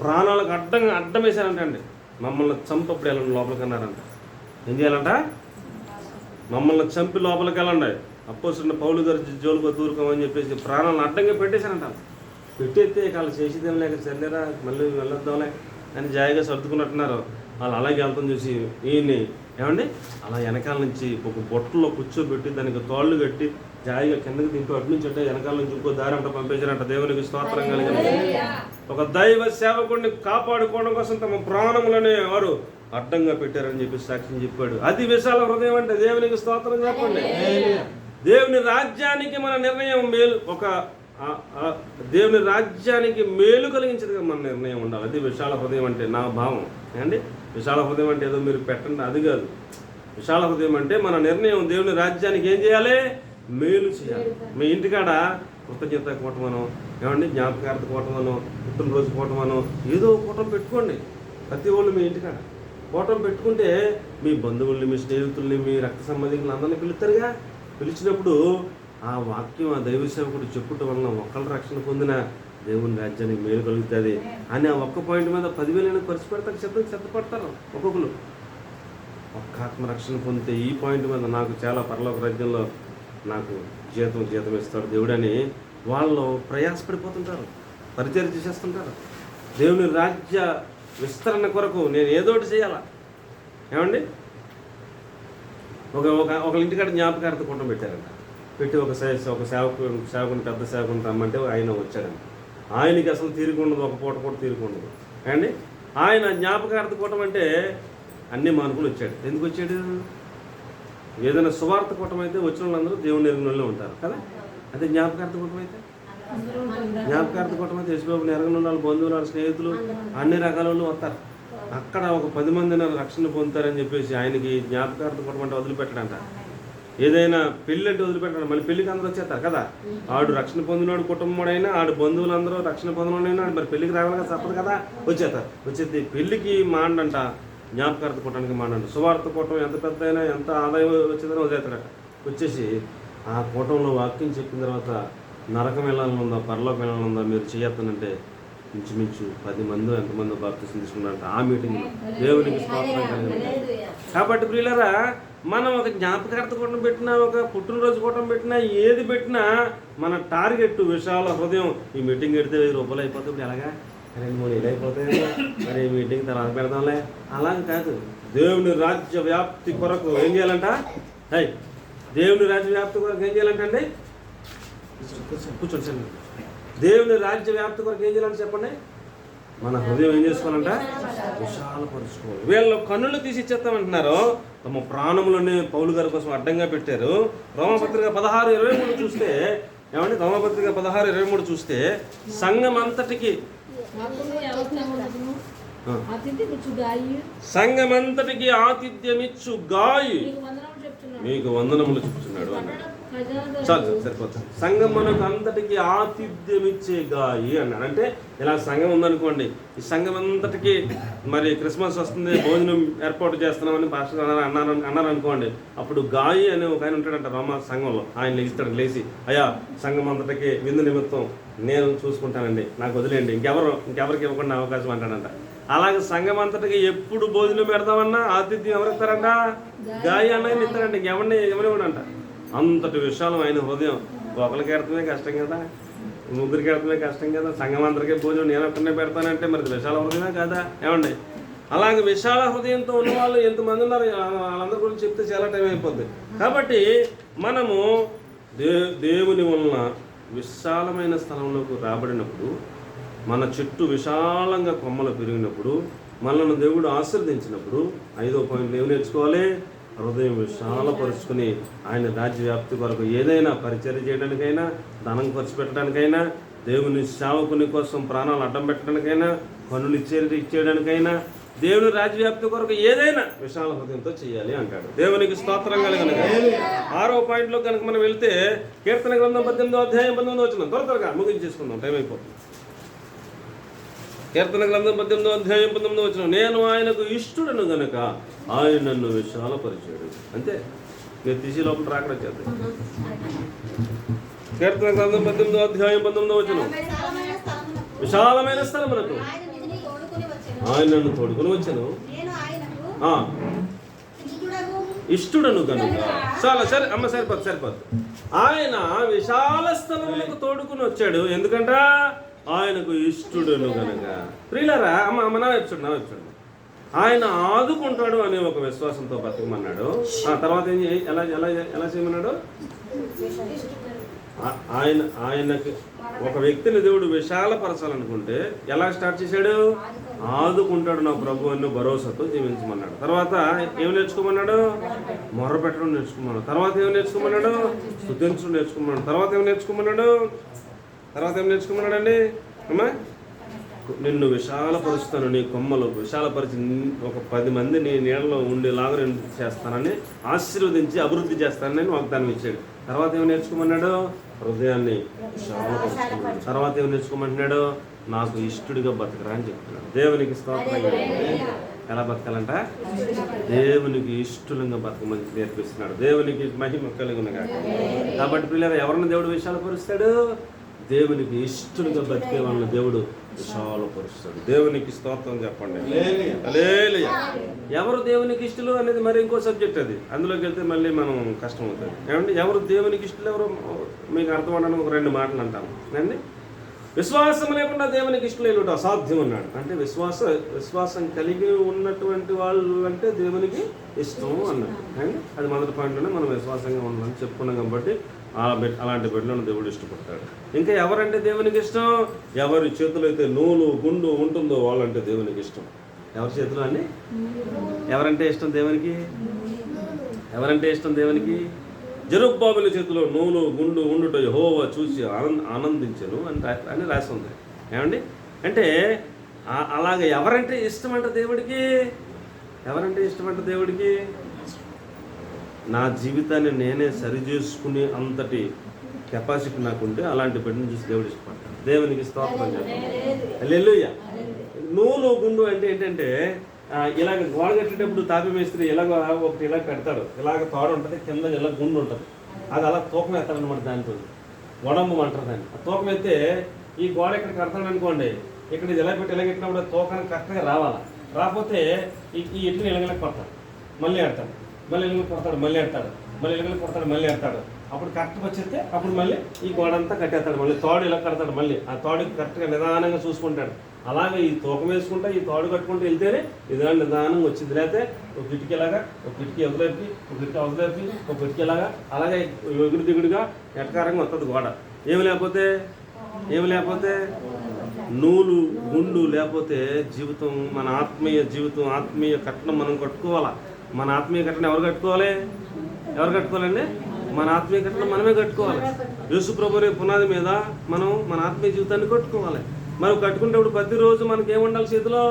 ప్రాణాలకు అడ్డం వేశారంటండి. మమ్మల్ని చంపప్పుడు వెళ్ళండి లోపలికి అన్నారంట. ఏం చేయాలంట? మమ్మల్ని చంపి లోపలికి వెళ్ళండి, అపోస్తలుడైన పౌలు గారు జోలుగా దూరుకోమని చెప్పేసి ప్రాణాలను అడ్డంగా పెట్టేశారంట. పెట్టేస్తే వాళ్ళు చేసేదేం లేక సర్లేరా మళ్ళీ వెళ్ళొద్దాంలే అని జాయిగా సర్దుకున్నట్టున్నారు. వాళ్ళు అలాగే వెళ్తాం చూసి ఈయన్ని ఏమండి అలా వెనకాల నుంచి ఒక బొట్టలో కూర్చోబెట్టి దానికి తోళ్ళు కట్టి జాయిగా కిందకి దింపి అటు నుంచి అంటే వెనకాల నుంచి ఇంకో దారి అంట పంపించారంట. దేవునికి స్తోత్రం కలిగింది. ఒక దైవ సేవకుడిని కాపాడుకోవడం కోసం తమ ప్రాణములనే వారు అడ్డంగా పెట్టారని చెప్పి సాక్ష్యం చెప్పాడు. అది విశాల హృదయం అంటే దేవునికి స్తోత్రం చెప్పండి. దేవుని రాజ్యానికి మన నిర్ణయం మేలు, దేవుని రాజ్యానికి మేలు కలిగించేదిగా మన నిర్ణయం ఉండాలి. అది విశాల హృదయం అంటే నా భావం అండి. విశాల హృదయం అంటే ఏదో మీరు పెట్టండి అది కాదు. విశాల హృదయం అంటే మన నిర్ణయం దేవుని రాజ్యానికి ఏం చేయాలి? మేలు చేయాలి. మీ ఇంటికాడ కృతజ్ఞత కూటమనో, ఏమండి జ్ఞాపకార్థ కూటమనో, పుట్టినరోజు కూటమనో ఏదో కూటం పెట్టుకోండి. ప్రతి వాళ్ళు మీ ఇంటికాడ కూటం పెట్టుకుంటే మీ బంధువుల్ని, మీ స్నేహితుల్ని, మీ రక్త సంబంధికులను అందరినీ పిలుస్తారుగా. పిలిచినప్పుడు ఆ వాక్యం ఆ దైవ సేవకుడు చెప్పుట వలన ఒక్కళ్ళ రక్షణ పొందిన దేవుని రాజ్యానికి మేలు కలుగుతుంది అని ఆ ఒక్క పాయింట్ మీద 10,000 ఖర్చు పెడతారు, సిద్ధపడతారు. ఒక్కొక్కరు ఒక్క ఆత్మరక్షణ పొందితే ఈ పాయింట్ మీద నాకు చాలా పరలోక రాజ్యంలో నాకు జీతం ఇస్తాడు దేవుడని వాళ్ళు ప్రయాసపడిపోతుంటారు, పరిచయం చేసేస్తుంటారు. దేవుని రాజ్య విస్తరణ కొరకు నేను ఏదో ఒకటి చేయాలా. ఏమండి ఒక ఇంటికాడ జ్ఞాపకార్థ కూటం పెట్టారంట. పెట్టి ఒక సేవకుని పెద్ద సేవకుని రమ్మంటే ఆయన వచ్చాడంట. ఆయనకి అసలు తీరుకుండదు, ఒక పూట కూడా తీరుకుండదు అండి. ఆయన జ్ఞాపకార్థ కూటం అంటే అన్నీ మానుకుని వచ్చాడు. ఎందుకు వచ్చాడు? ఏదైనా సువార్త కూటం అయితే వచ్చిన వాళ్ళందరూ దేవుని ఎరిగిన వాళ్ళే ఉంటారు కదా. అదే జ్ఞాపకార్థ కూటం అయితే యశ్బాబుని ఎరగని వాళ్ళు, బంధువులు, వాళ్ళ స్నేహితులు, అన్ని రకాల వాళ్ళు వస్తారు. అక్కడ ఒక 10 మందిని రక్షణ పొందుతారని చెప్పేసి ఆయనకి జ్ఞాపకార్థ కూటం అంటే వదిలిపెట్టడంట. ఏదైనా పెళ్ళి అంటే వదిలిపెట్టాడు. మళ్ళీ పెళ్ళికి అందరూ వచ్చేస్తారు కదా. ఆడు రక్షణ పొందినోడు కుటుంబమైనా, ఆడు బంధువులందరూ రక్షణ పొందినోడైనా మరి పెళ్ళికి రావాలి తప్పదు కదా, వచ్చేస్తారు. వచ్చేది పెళ్ళికి మాండంట, జ్ఞాపకార్థ కూటానికి మాండంట. సువార్త కూటం ఎంత పెద్ద అయినా, ఎంత ఆదాయం వచ్చేదని వదిలేస్తాడట. వచ్చేసి ఆ కూటంలో వాక్యం చెప్పిన తర్వాత నరకం వెళ్ళాలనుందా, పరలోకం వెళ్ళాలనుందా, మీరు చేయొద్దనంటే ఇంచుమించు 10 మంది ఎంతమంది బాప్తిసం తీసుకున్నారంట ఆ మీటింగ్లో. దేవునికి స్తోత్రం కలిగింది. కాబట్టి ప్రియులారా, మనం ఒక జ్ఞాపకార్థ కూటం పెట్టినా, ఒక పుట్టినరోజు కూటం పెట్టినా, ఏది పెట్టినా మన టార్గెట్ విశాల హృదయం. ఈ మీటింగ్ పెడితే 1000 రూపాయలు అయిపోతుంది, ఇప్పుడు ఎలాగా 2-3 ఏళ్ళు అయిపోతాయి, మరి ఈ మీటింగ్ తర్వాత పెడదాంలే, అలాగే కాదు. దేవుని రాజ్య వ్యాప్తి కొరకు ఏం చేయాలంట? దేవుని రాజ్య వ్యాప్తి కొరకు ఏం చేయాలంట అండి? కూర్చోండి. దేవుని రాజ్య వ్యాప్తి కొరకు ఏం చేయాలంటే చెప్పండి. మన హృదయం ఏం చేసుకోవాలంట? విశాలపరుచుకోవాలి. వీళ్ళు కన్నులు తీసి ఇచ్చేస్తామంటున్నారు, తమ ప్రాణములని పౌలు గారి కోసం అడ్డంగా పెట్టారు. రోమపత్రిక 16:23 చూస్తే ఏమండి, రోమపత్రిక 16:23 చూస్తే సంఘం అంతటికి ఆతిథ్యమిచ్చు గాయి మీకు వందనములు చెప్తున్నాడు అన్నాడు. చాలు సరిపోతుంది. సంఘం మనకు అంతటికి ఆతిథ్యం ఇచ్చే గాయి అన్నాడు. అంటే ఇలా సంఘం ఉందనుకోండి, ఈ సంఘం అంతటికి మరి క్రిస్మస్ వస్తుంది, భోజనం ఏర్పాటు చేస్తున్నామని పాస్టర్ అన్నారు అనుకోండి. అప్పుడు గాయి అనే ఒక ఆయన ఉంటాడంట రోమా సంఘంలో. ఆయన లేస్తాడు, లేచి అయ్యా సంఘం అంతటికి విందు నిమిత్తం నేను చూసుకుంటానండి, నాకు వదిలేయండి, ఇంకెవరికి ఇవ్వకుండా అవకాశం అంటాడంట. అలాగే సంఘం అంతటికి ఎప్పుడు భోజనం పెడతామన్నా ఆతిథ్యం ఎవరిస్తారంట? గాయి అన్నయ్యని ఇస్తారంట, ఎవరిని అంట. అంతటి విశాలమైన హృదయం. ఒకరికి ఎడతమే కష్టం కదా, ముగ్గురికి ఎడతమే కష్టం కదా. సంఘం అందరికీ భోజనం నేను ఒక్కనే పెడతానంటే మరి విశాల హృదయమే కదా, ఏమండి? అలాగే విశాల హృదయంతో ఉన్న వాళ్ళు ఎంతమంది ఉన్నారు, వాళ్ళందరి గురించి చెప్తే చాలా టైం అయిపోద్ది. కాబట్టి మనము దేవుని వలన విశాలమైన స్థలంలోకి రాబడినప్పుడు, మన చెట్టు విశాలంగా కొమ్మలు పెరిగినప్పుడు, మనల్ని దేవుడు ఆశీర్వదించినప్పుడు 5వ పాయింట్ ఏమి నేర్చుకోవాలి? హృదయం విశాలపరుచుకుని ఆయన రాజ్య వ్యాప్తి కొరకు ఏదైనా పరిచర్య చేయడానికైనా, ధనం ఖర్చు పెట్టడానికైనా, దేవుని సేవకుని కోసం ప్రాణాలు అడ్డం పెట్టడానికైనా, పనులు ఇచ్చేయడానికైనా, దేవుని రాజ్య వ్యాప్తి కొరకు ఏదైనా విశాల హృదయంతో చేయాలి అంటాడు. దేవునికి స్తోత్రం కలుగును. 6వ పాయింట్లో కనుక మనం వెళ్తే కీర్తన గ్రంథం 18వ అధ్యాయం 19వ వచనం, త్వరగా ముగించేసుకుందాం, టైం అయిపోతుంది. కీర్తన గ్రంథం 18వ అధ్యాయం 19వ వచనం, నేను ఆయనకు ఇష్టడను గనక ఆయన నన్ను విశాలపరిచాడు. అంతే, మీరు తీసి లోపల రాకడ చేద్దాం. కీర్తన గ్రంథం 18వ అధ్యాయం 19వ వచనం, విశాలమైన స్థలమునకు ఆయన నన్ను తోడుకొని వచ్చాను, ఇష్టడను కనుక. చాలా సరే అమ్మ, సరిపోదు. ఆయన విశాల స్థలములకు తోడుకుని వచ్చాడు, ఎందుకంట ఆయనకు ఇష్టడును కనుక. ప్రియులారా, అమ్మ నా వైపు చూడండి. ఆయన ఆదుకుంటాడు అనే ఒక విశ్వాసంతో బతకమన్నాడు. తర్వాత ఎలా చేయమన్నాడు? ఆయనకి ఒక వ్యక్తిని దేవుడు విశాలపరచాలనుకుంటే ఎలా స్టార్ట్ చేశాడు? ఆదుకుంటాడు నా ప్రభు అన్న భరోసాతో జీవించమన్నాడు. తర్వాత ఏమి నేర్చుకోమన్నాడు? మొర్ర పెట్టడం నేర్చుకోమన్నాడు. తర్వాత ఏమి నేర్చుకోమన్నాడు? స్తుతించడం నేర్చుకోమన్నాడు. తర్వాత ఏమి నేర్చుకోమన్నాడండి అమ్మా? నిన్ను విశాలపరుస్తాను, నీ కొమ్మలు విశాలపరిచి ఒక 10 మంది నీ నీళ్ళలో ఉండేలాగా నేను చేస్తానని ఆశీర్వదించి అభివృద్ధి చేస్తానని వాగ్దానం ఇచ్చాడు. తర్వాత ఏమి నేర్చుకోమన్నాడు? హృదయాన్ని విశాలపరుచుకున్నాడు. తర్వాత ఏమి నేర్చుకోమంటున్నాడు? నాకు ఇష్టడిగా బతకరా అని చెప్తున్నాడు. దేవునికి స్తోత్రం. ఎలా బతకాలంట? దేవునికి ఇష్టంగా బతకమని నేర్పిస్తున్నాడు. దేవునికి మహిమ కలుగునగా. కాబట్టి పిల్లలు ఎవరిని దేవుడు విశాలపరుస్తాడు? దేవునికి ఇష్టంగా బతికే వాళ్ళని దేవుడు విశాలపరుస్తాడు. దేవునికి స్తోత్రం చెప్పండి. హల్లెలూయా. ఎవరు దేవునికి ఇష్టలు అనేది మరి ఇంకో సబ్జెక్ట్. అది అందులోకి వెళ్తే మళ్ళీ మనం కష్టం అవుతుంది. ఏమంటే ఎవరు దేవునికి ఇష్టలు ఎవరు మీకు అర్థం అవడానికి ఒక 2 మాటలు అంటాము అండి. విశ్వాసం లేకుండా దేవునికి ఇష్టం లేనుట అసాధ్యం అన్నాడు. అంటే విశ్వాసం కలిగి ఉన్నటువంటి వాళ్ళు అంటే దేవునికి ఇష్టం అన్నాడు. అండి అది మొదటి పాయింట్లోనే మనం విశ్వాసంగా ఉండాలని చెప్పుకున్నాం. కాబట్టి అలాంటి బిడ్డలను దేవుడు ఇష్టపడతాడు. ఇంకా ఎవరంటే దేవునికి ఇష్టం? ఎవరి చేతిలో అయితే నూలు గుండు ఉంటుందో వాళ్ళంటే దేవునికి ఇష్టం. ఎవరి చేతిలో అండి? ఎవరంటే ఇష్టం దేవునికి? ఎవరంటే ఇష్టం దేవునికి? జెరుబ్బాబెలు చేతిలో నూలు గుండు ఉండుట యెహోవా చూసి ఆనందించెను అని రాసి ఉంది. ఏమండి అంటే అలాగే ఎవరంటే ఇష్టమంట దేవుడికి? ఎవరంటే ఇష్టమంట దేవుడికి? నా జీవితాన్ని నేనే సరిచేసుకునే అంతటి కెపాసిటీ నాకుంటే అలాంటి బిడ్డను చూసి దేవుడు ఇష్టపడతాడు. దేవునికి స్తోత్రం చెప్పండి. హల్లెలూయా. నూలు గుండు అంటే ఏంటంటే ఇలాగ గోడ కట్టేటప్పుడు తాపి మేస్త్రి ఇలాగ ఒకటి ఇలా పెడతాడు. ఇలాగ తోడ ఉంటుంది, కింద ఇలా గుండు ఉంటుంది. అది అలా తూకం ఎత్తాడు అనమాట. దాంతో గొడమ్మ అంటారు దాన్ని. ఆ తూకం ఎత్తే ఈ గోడ ఇక్కడ కడతాడు అనుకోండి, ఇక్కడ ఇలా పెట్టి ఇలా పెట్టినప్పుడు తూకానికి కరెక్ట్గా రావాలా. రాకపోతే ఈ ఇటుని ఇలగలకు కొడతాడు, మళ్ళీ ఆడతాడు, మళ్ళీ ఇలగలకు కొడతాడు, మళ్ళీ ఆడతాడు, మళ్ళీ ఇలగలకు కొడతాడు, మళ్ళీ ఆడతాడు. అప్పుడు కరెక్ట్గా వచ్చేస్తే అప్పుడు మళ్ళీ ఈ గోడ అంతా కట్టేస్తాడు. మళ్ళీ తోడు ఇలా కడతాడు. మళ్ళీ ఆ తోడుకి కరెక్ట్గా నిదానంగా చూసుకుంటాడు. అలాగే ఈ తూకం వేసుకుంటా ఈ తోడు కట్టుకుంటూ వెళ్తేనే ఇదిగా నిదానంగా వచ్చింది. లేకపోతే ఒక కిటికీలాగా, ఒక కిటికీ ఎదురైపు, ఒక కిటికీ అవతలైపు, ఒక కిటికీలాగా అలాగే ఎగుడు దిగుడుగా ఎటకారంగా వస్తుంది గోడ. ఏమి లేకపోతే నూలు గుండు లేకపోతే జీవితం, మన ఆత్మీయ జీవితం, ఆత్మీయ కట్టడం మనం కట్టుకోవాలా. మన ఆత్మీయ కట్టడం ఎవరు కట్టుకోవాలండి? మన ఆత్మీయ కట్టడం మనమే కట్టుకోవాలి. యేసు ప్రభువు పునాది మీద మనం మన ఆత్మీయ జీవితాన్ని కట్టుకోవాలి. మనం కట్టుకునేటప్పుడు ప్రతిరోజు మనకి ఏముండాలి? చేతిలో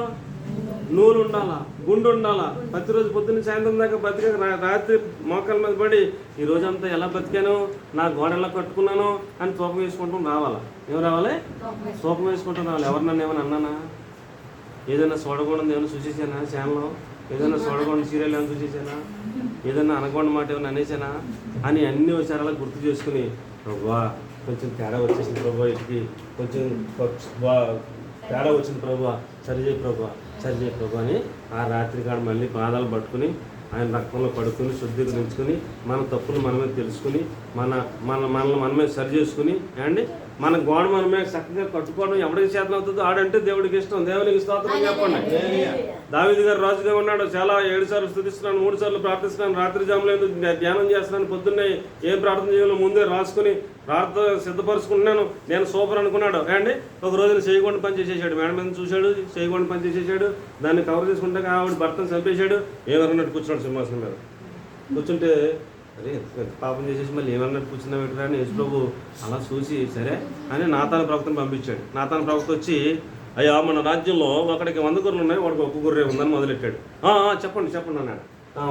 నూలు ఉండాలా, గుండు ఉండాలా. ప్రతిరోజు పొద్దున్న సాయంత్రం దాకా బతిక రాత్రి మోకాల మీద పడి ఈ రోజంతా ఎలా బతికాను, నా గోడ ఎలా కట్టుకున్నాను అని తూకం వేసుకుంటూ రావాలా. ఏం రావాలి? తూకం వేసుకుంటూ రావాలి. ఎవరినన్నా ఏమైనా అన్నానా? ఏదైనా చూడకూడదు ఏమైనా చూసేసానా? ఛానల్లో ఏదైనా చూడకుండా సీరియల్ ఏమైనా చూసేసానా? ఏదైనా అనకూడని మాట ఏమైనా అనేసానా అని అన్ని విచారాలు గుర్తు చేసుకుని ప్రభువా కొంచెం తేడా వచ్చేసింది ప్రభువా, ఇటుకి కొంచెం తేడా వచ్చింది ప్రభువా, సరిచేయి ప్రభువా అని ఆ రాత్రి కాడ మళ్ళీ పాదాలు పట్టుకుని ఆయన రక్తంలో పడుకుని శుద్ధీకరించుకుని మన తప్పులు మనమే తెలుసుకుని మనల్ని మనమే సరి చేసుకుని అండి మన గోడ మనమే చక్కగా కట్టుకోవడం ఎవరికి చేతన అవుతుందో ఆడంటే దేవుడికి ఇష్టం. దేవునికి స్తోత్రం చెప్పండి. దావీదు గారు రాజుగా ఉన్నాడు. చాలా 7 సార్లు స్తుతిస్తున్నాను, 3 సార్లు ప్రార్థిస్తున్నాను, రాత్రి జాములు ధ్యానం చేస్తున్నాను, పొద్దున్నే ఏం ప్రార్థన చేయాలో ముందే రాసుకుని ప్రార్థన సిద్ధపరుచుకుంటున్నాను. నేను సూపర్ అనుకున్నాడు అండి. ఒక రోజున చేయకుండా పని చేసేసాడు. మేడం మీద చూశాడు, చేయకుండా పని చేసేసాడు. దాన్ని కవర్ చేసుకుంటే ఆవిడ భర్తను చంపేశాడు. ఏమన్నట్టు కూర్చున్నాడు సింహాసనం మీద. కూర్చుంటే అరే పాపం చేసేసి మళ్ళీ ఏమన్నట్టు కూర్చున్నా పెట్టరా అని యేసు ప్రభు అలా చూసి సరే అని నాతాను ప్రవక్తను పంపించాడు. నాతాను ప్రవక్త వచ్చి అయ్యా మన రాజ్యంలో ఒకడికి 100 గొర్రెలు ఉన్నాయి, వాడికి 1 గొర్రె ఉందని మొదలెట్టాడు. చెప్పండి అన్నాడు.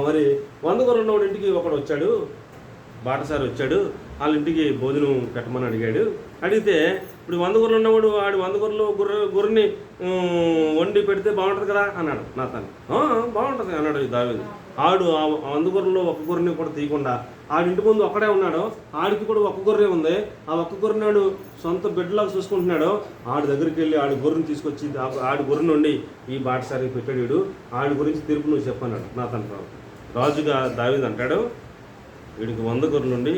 మరి 100 గొర్రెలు ఉన్నవాడి ఇంటికి ఒకడు వచ్చాడు, బాటసారి వచ్చాడు, వాళ్ళ ఇంటికి భోజనం పెట్టమని అడిగాడు. అడిగితే ఇప్పుడు 100 గొర్రెలు ఉన్నవాడు వాడు 100 గొర్రెలు గొర్రెని వండి పెడితే బాగుంటుంది కదా అన్నాడు నాతాను. బాగుంటుంది అన్నాడు దావీదు. ఆడు ఆ 100 గొర్రెల్లో 1 గొర్రెని కూడా తీయకుండా ఆడింటి ముందు ఒక్కడే ఉన్నాడు, ఆడికి కూడా 1 గొర్రె ఉంది. ఆ 1 గొర్రెనాడు సొంత బిడ్డలాగా చూసుకుంటున్నాడు. ఆడి దగ్గరికి వెళ్ళి ఆడి గొర్రెని తీసుకొచ్చి ఆడి గొర్రె నుండి ఈ బాటసారికి పెట్టాడు. ఆడి గురించి తీర్పు నువ్వు చెప్పన్నాడు నాతాను రావు. రాజుగా దావీదు అంటాడు, వీడికి 100 గొర్రెలు ఉండి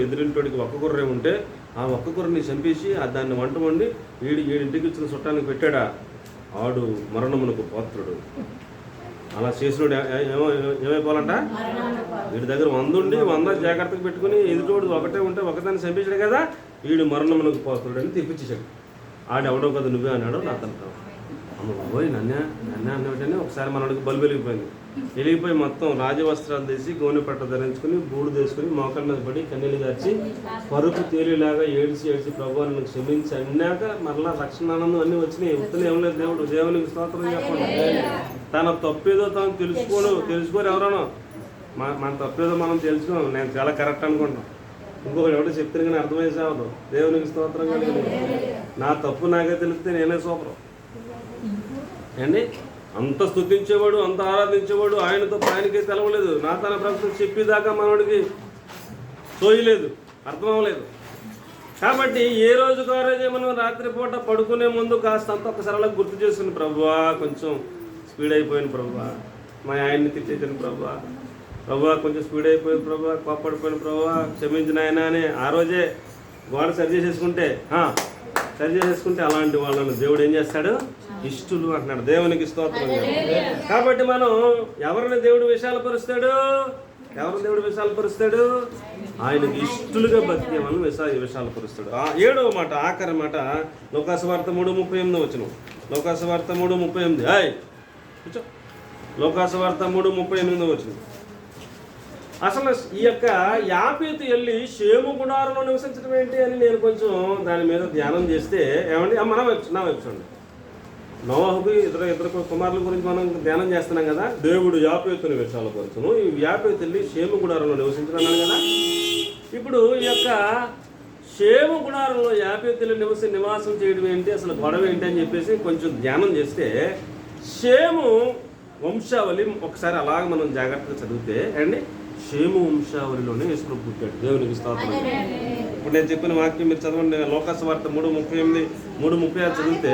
ఎదురింటోడికి 1 గొర్రె ఉంటే ఆ 1 గొర్రెని చంపేసి దాన్ని వంట వండి వీడింటికి ఇచ్చిన చుట్టానికి పెట్టాడా, ఆడు మరణమునకు పాత్రుడు. అలా చేసినోడు ఏమైపోవాలంట? వీడి దగ్గర 100 ఉండి 100 జాగ్రత్తగా పెట్టుకుని ఎదుటోడు ఒకటే ఉంటే ఒకదాన్ని చంపించాడు కదా, వీడు మరణమునకు పోతాడు అని తెప్పించేశాడు. ఆడెవడో కదా నువ్వే అన్నాడు. నా తండ్రి అమ్మ పోయి నన్నే అన్నవాటనే ఒకసారి మనోడికి బల్బు వెలిగిపోయి మొత్తం రాజవస్త్రాలు తీసి గోనె పట్ట ధరించుకుని బూడు తీసుకుని మోకాళ్ళ మీద పడి కన్నీళ్ళు దాచి పరుపు తేలిలాగా ఏడిచి ప్రభువు నన్ను క్షమించి అన్నాక మరలా రక్షణానందం అన్నీ వచ్చినాయి. ఉత్తనే ఏం లేదు. దేవునికి స్తోత్రం చెప్పండి. తన తప్పేదో తాను తెలుసుకోరు ఎవరనో. మన తప్పేదో మనం తెలుసుకోం. నేను చాలా కరెక్ట్ అనుకుంటాం. ఇంకొకటి ఎవడో చెప్తే కానీ అర్థమయ్యే సావదు. దేవునికి స్తోత్రం కలిగి నా తప్పు నాకే తెలిస్తే నేనే సూపరం అండి. అంత స్తుతించేవాడు, అంత ఆరాధించేవాడు, ఆయనతో ఆయనకే తెలవలేదు. నా తన ప్రశ్న చెప్పేదాకా మనోడికి సోయలేదు, అర్థం అవ్వలేదు. కాబట్టి ఏ రోజుకు ఆ రోజే మనం రాత్రిపూట పడుకునే ముందు కాస్త అంత ఒకసారి అలా గుర్తు చేసుకుని, ప్రభువా కొంచెం స్పీడ్ అయిపోయింది ప్రభువా, మా ఆయన్ని తిట్టేసాను ప్రభువా కొంచెం స్పీడ్ అయిపోయింది ప్రభువా, కోప్పడిపోయిన ప్రభువా క్షమించిన ఆయన అని ఆ రోజే గోడ సరి చేసేసుకుంటే అలాంటి వాళ్ళను దేవుడు ఏం చేస్తాడు? ఇష్టులు అంటున్నాడు. దేవునికి స్తోత్రం. కాబట్టి మనం ఎవరిని దేవుడు విశాలపరుస్తాడు? ఆయనకు ఇష్టలుగా బతికే మనం విశాలపరుస్తాడు. 7వ మాట, ఆఖరి మాట, లోకాసువార్త 3:38 వచనం. లోకాసువార్త 3:38. కూర్చో. లోకాసువార్త 3:38 వచనం. అసలు ఈ యొక్క యాపేతు వెళ్ళి షేము గుడారంలో నివసించడం ఏంటి అని నేను కొంచెం దాని మీద ధ్యానం చేస్తే ఏమండి, నా వైపు చూడండి. నోవహుకు ఇద్దరు కుమారుల గురించి మనం ధ్యానం చేస్తున్నాం కదా. దేవుడు యాపేతుని విశాలపరచును, ఈ యాపేతు వెళ్ళి షేము గుడారంలో నివసించడం కదా. ఇప్పుడు ఈ యొక్క షేము గుడారంలో యాపేతులు నివాసం చేయడం ఏంటి, అసలు గొడవ ఏంటి అని చెప్పేసి కొంచెం ధ్యానం చేస్తే షేము వంశావళి ఒకసారి అలాగ మనం జాగ్రత్తగా చదివితే అండి, షేము వంశావళిలోనే యేసు ప్రభు పుట్టాడు. దేవునికి స్తోత్రం. ఇప్పుడు నేను చెప్పిన వాక్యం మీరు చదవండి. లోకాసువార్త 3:38, 3:36 చదివితే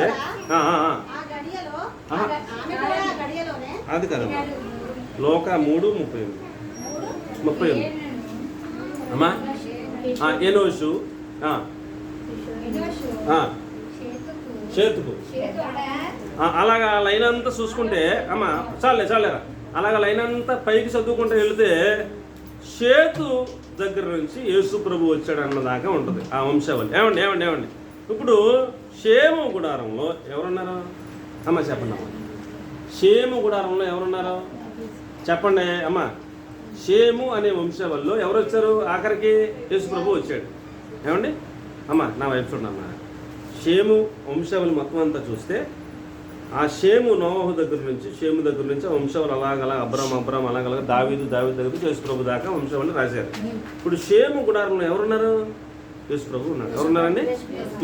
అది కదా లోక 3:38 అమ్మా. ఎనోషు షేతుకు అలాగా లైన్ అంతా చూసుకుంటే అమ్మా చాలేరా అలాగా లైన్ అంతా పైకి చదువుకుంటూ వెళితే షేతు దగ్గర నుంచి యేసు ప్రభు వచ్చాడు అన్నదాకా ఉంటుంది ఆ వంశావళి. ఏమండి ఇప్పుడు షేము గుడారంలో ఎవరున్నారు అమ్మ? చెప్పండి అమ్మ. షేము గుడారంలో ఎవరున్నారు చెప్పండి అమ్మ. షేము అనే వంశావళిలో ఎవరు వచ్చారు? ఆఖరికి యేసు ప్రభు వచ్చాడు. ఏమండి అమ్మ, నా వైపు చూడండి అమ్మ. షేము వంశావళి మొత్తం అంతా చూస్తే ఆ షేము నోవహు దగ్గర నుంచి ఆ వంశావళి అలాగలా అబ్రాం అలాగలా దావీదు దగ్గర యేసు ప్రభు దాకా వంశావళి రాశారు. ఇప్పుడు షేము గుడారంలో ఎవరున్నారు? యేసు ప్రభు ఉన్నాడు. ఎవరున్నారండి?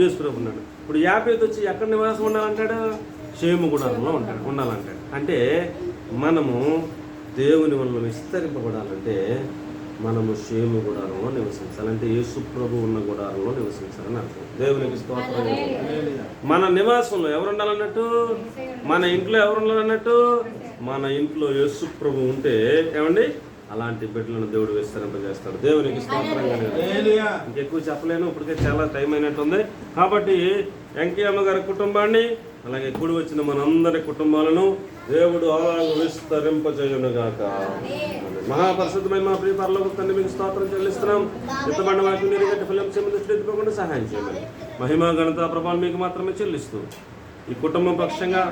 యేసు ప్రభు ఉన్నాడు. ఇప్పుడు యాపేతు వచ్చి ఎక్కడ నివాసం ఉండాలంటాడు? షేము గుడారంలో ఉండాలంటాడు. అంటే మనము దేవుని వల్ల విస్తరింపబడాలంటే మనము షేము గుడారంలో నివసించాలంటే యేసు ప్రభు ఉన్న గుడారంలో నివసించాలని అర్థం. దేవునికి స్తోత్రం. మన నివాసంలో ఎవరు ఉండాలన్నట్టు? మన ఇంట్లో ఎవరు ఉండాలన్నట్టు? మన ఇంట్లో యేసు ప్రభు ఉంటే ఏమండి అలాంటి బిడ్డలను దేవుడు విస్తరింపజేస్తాడు. దేవునికి స్తోత్రంగా. ఇంకెక్కువ చెప్పలేను, ఇప్పటికే చాలా టైం అయినట్టుంది. కాబట్టి వెంకయ్యమ్మ గారి కుటుంబాన్ని అలాగే కూడి వచ్చిన మనందరి కుటుంబాలను దేవుడు అలాగ విస్తరింపజేయునుగాక. మహాపరిశుద్ధమైన మా ప్రియ పరలోక తండ్రి మీకు స్తోత్రం చెల్లిస్తున్నాం. ఎత్తబడిన వాటిని నీరుగట్టి ఫలం చెందిపోకుండా సహాయం చేయమని మహిమ ఘనత ప్రభావం మీకు మాత్రమే చెల్లిస్తూ ఈ కుటుంబం పక్షంగా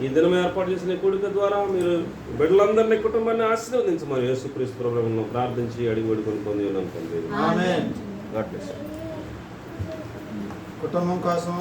ఈ దినం ఏర్పాటు చేసిన కూడిక ద్వారా మీరు బిడ్డలందరినీ కుటుంబాన్ని ఆశీర్వదించమని యేసుక్రీస్తు ప్రభువును ప్రార్థించి అడిగి వేడుకొని పొంది ఉన్నాం తండ్రి. ఆమేన్. God bless. కుటుంబం కోసం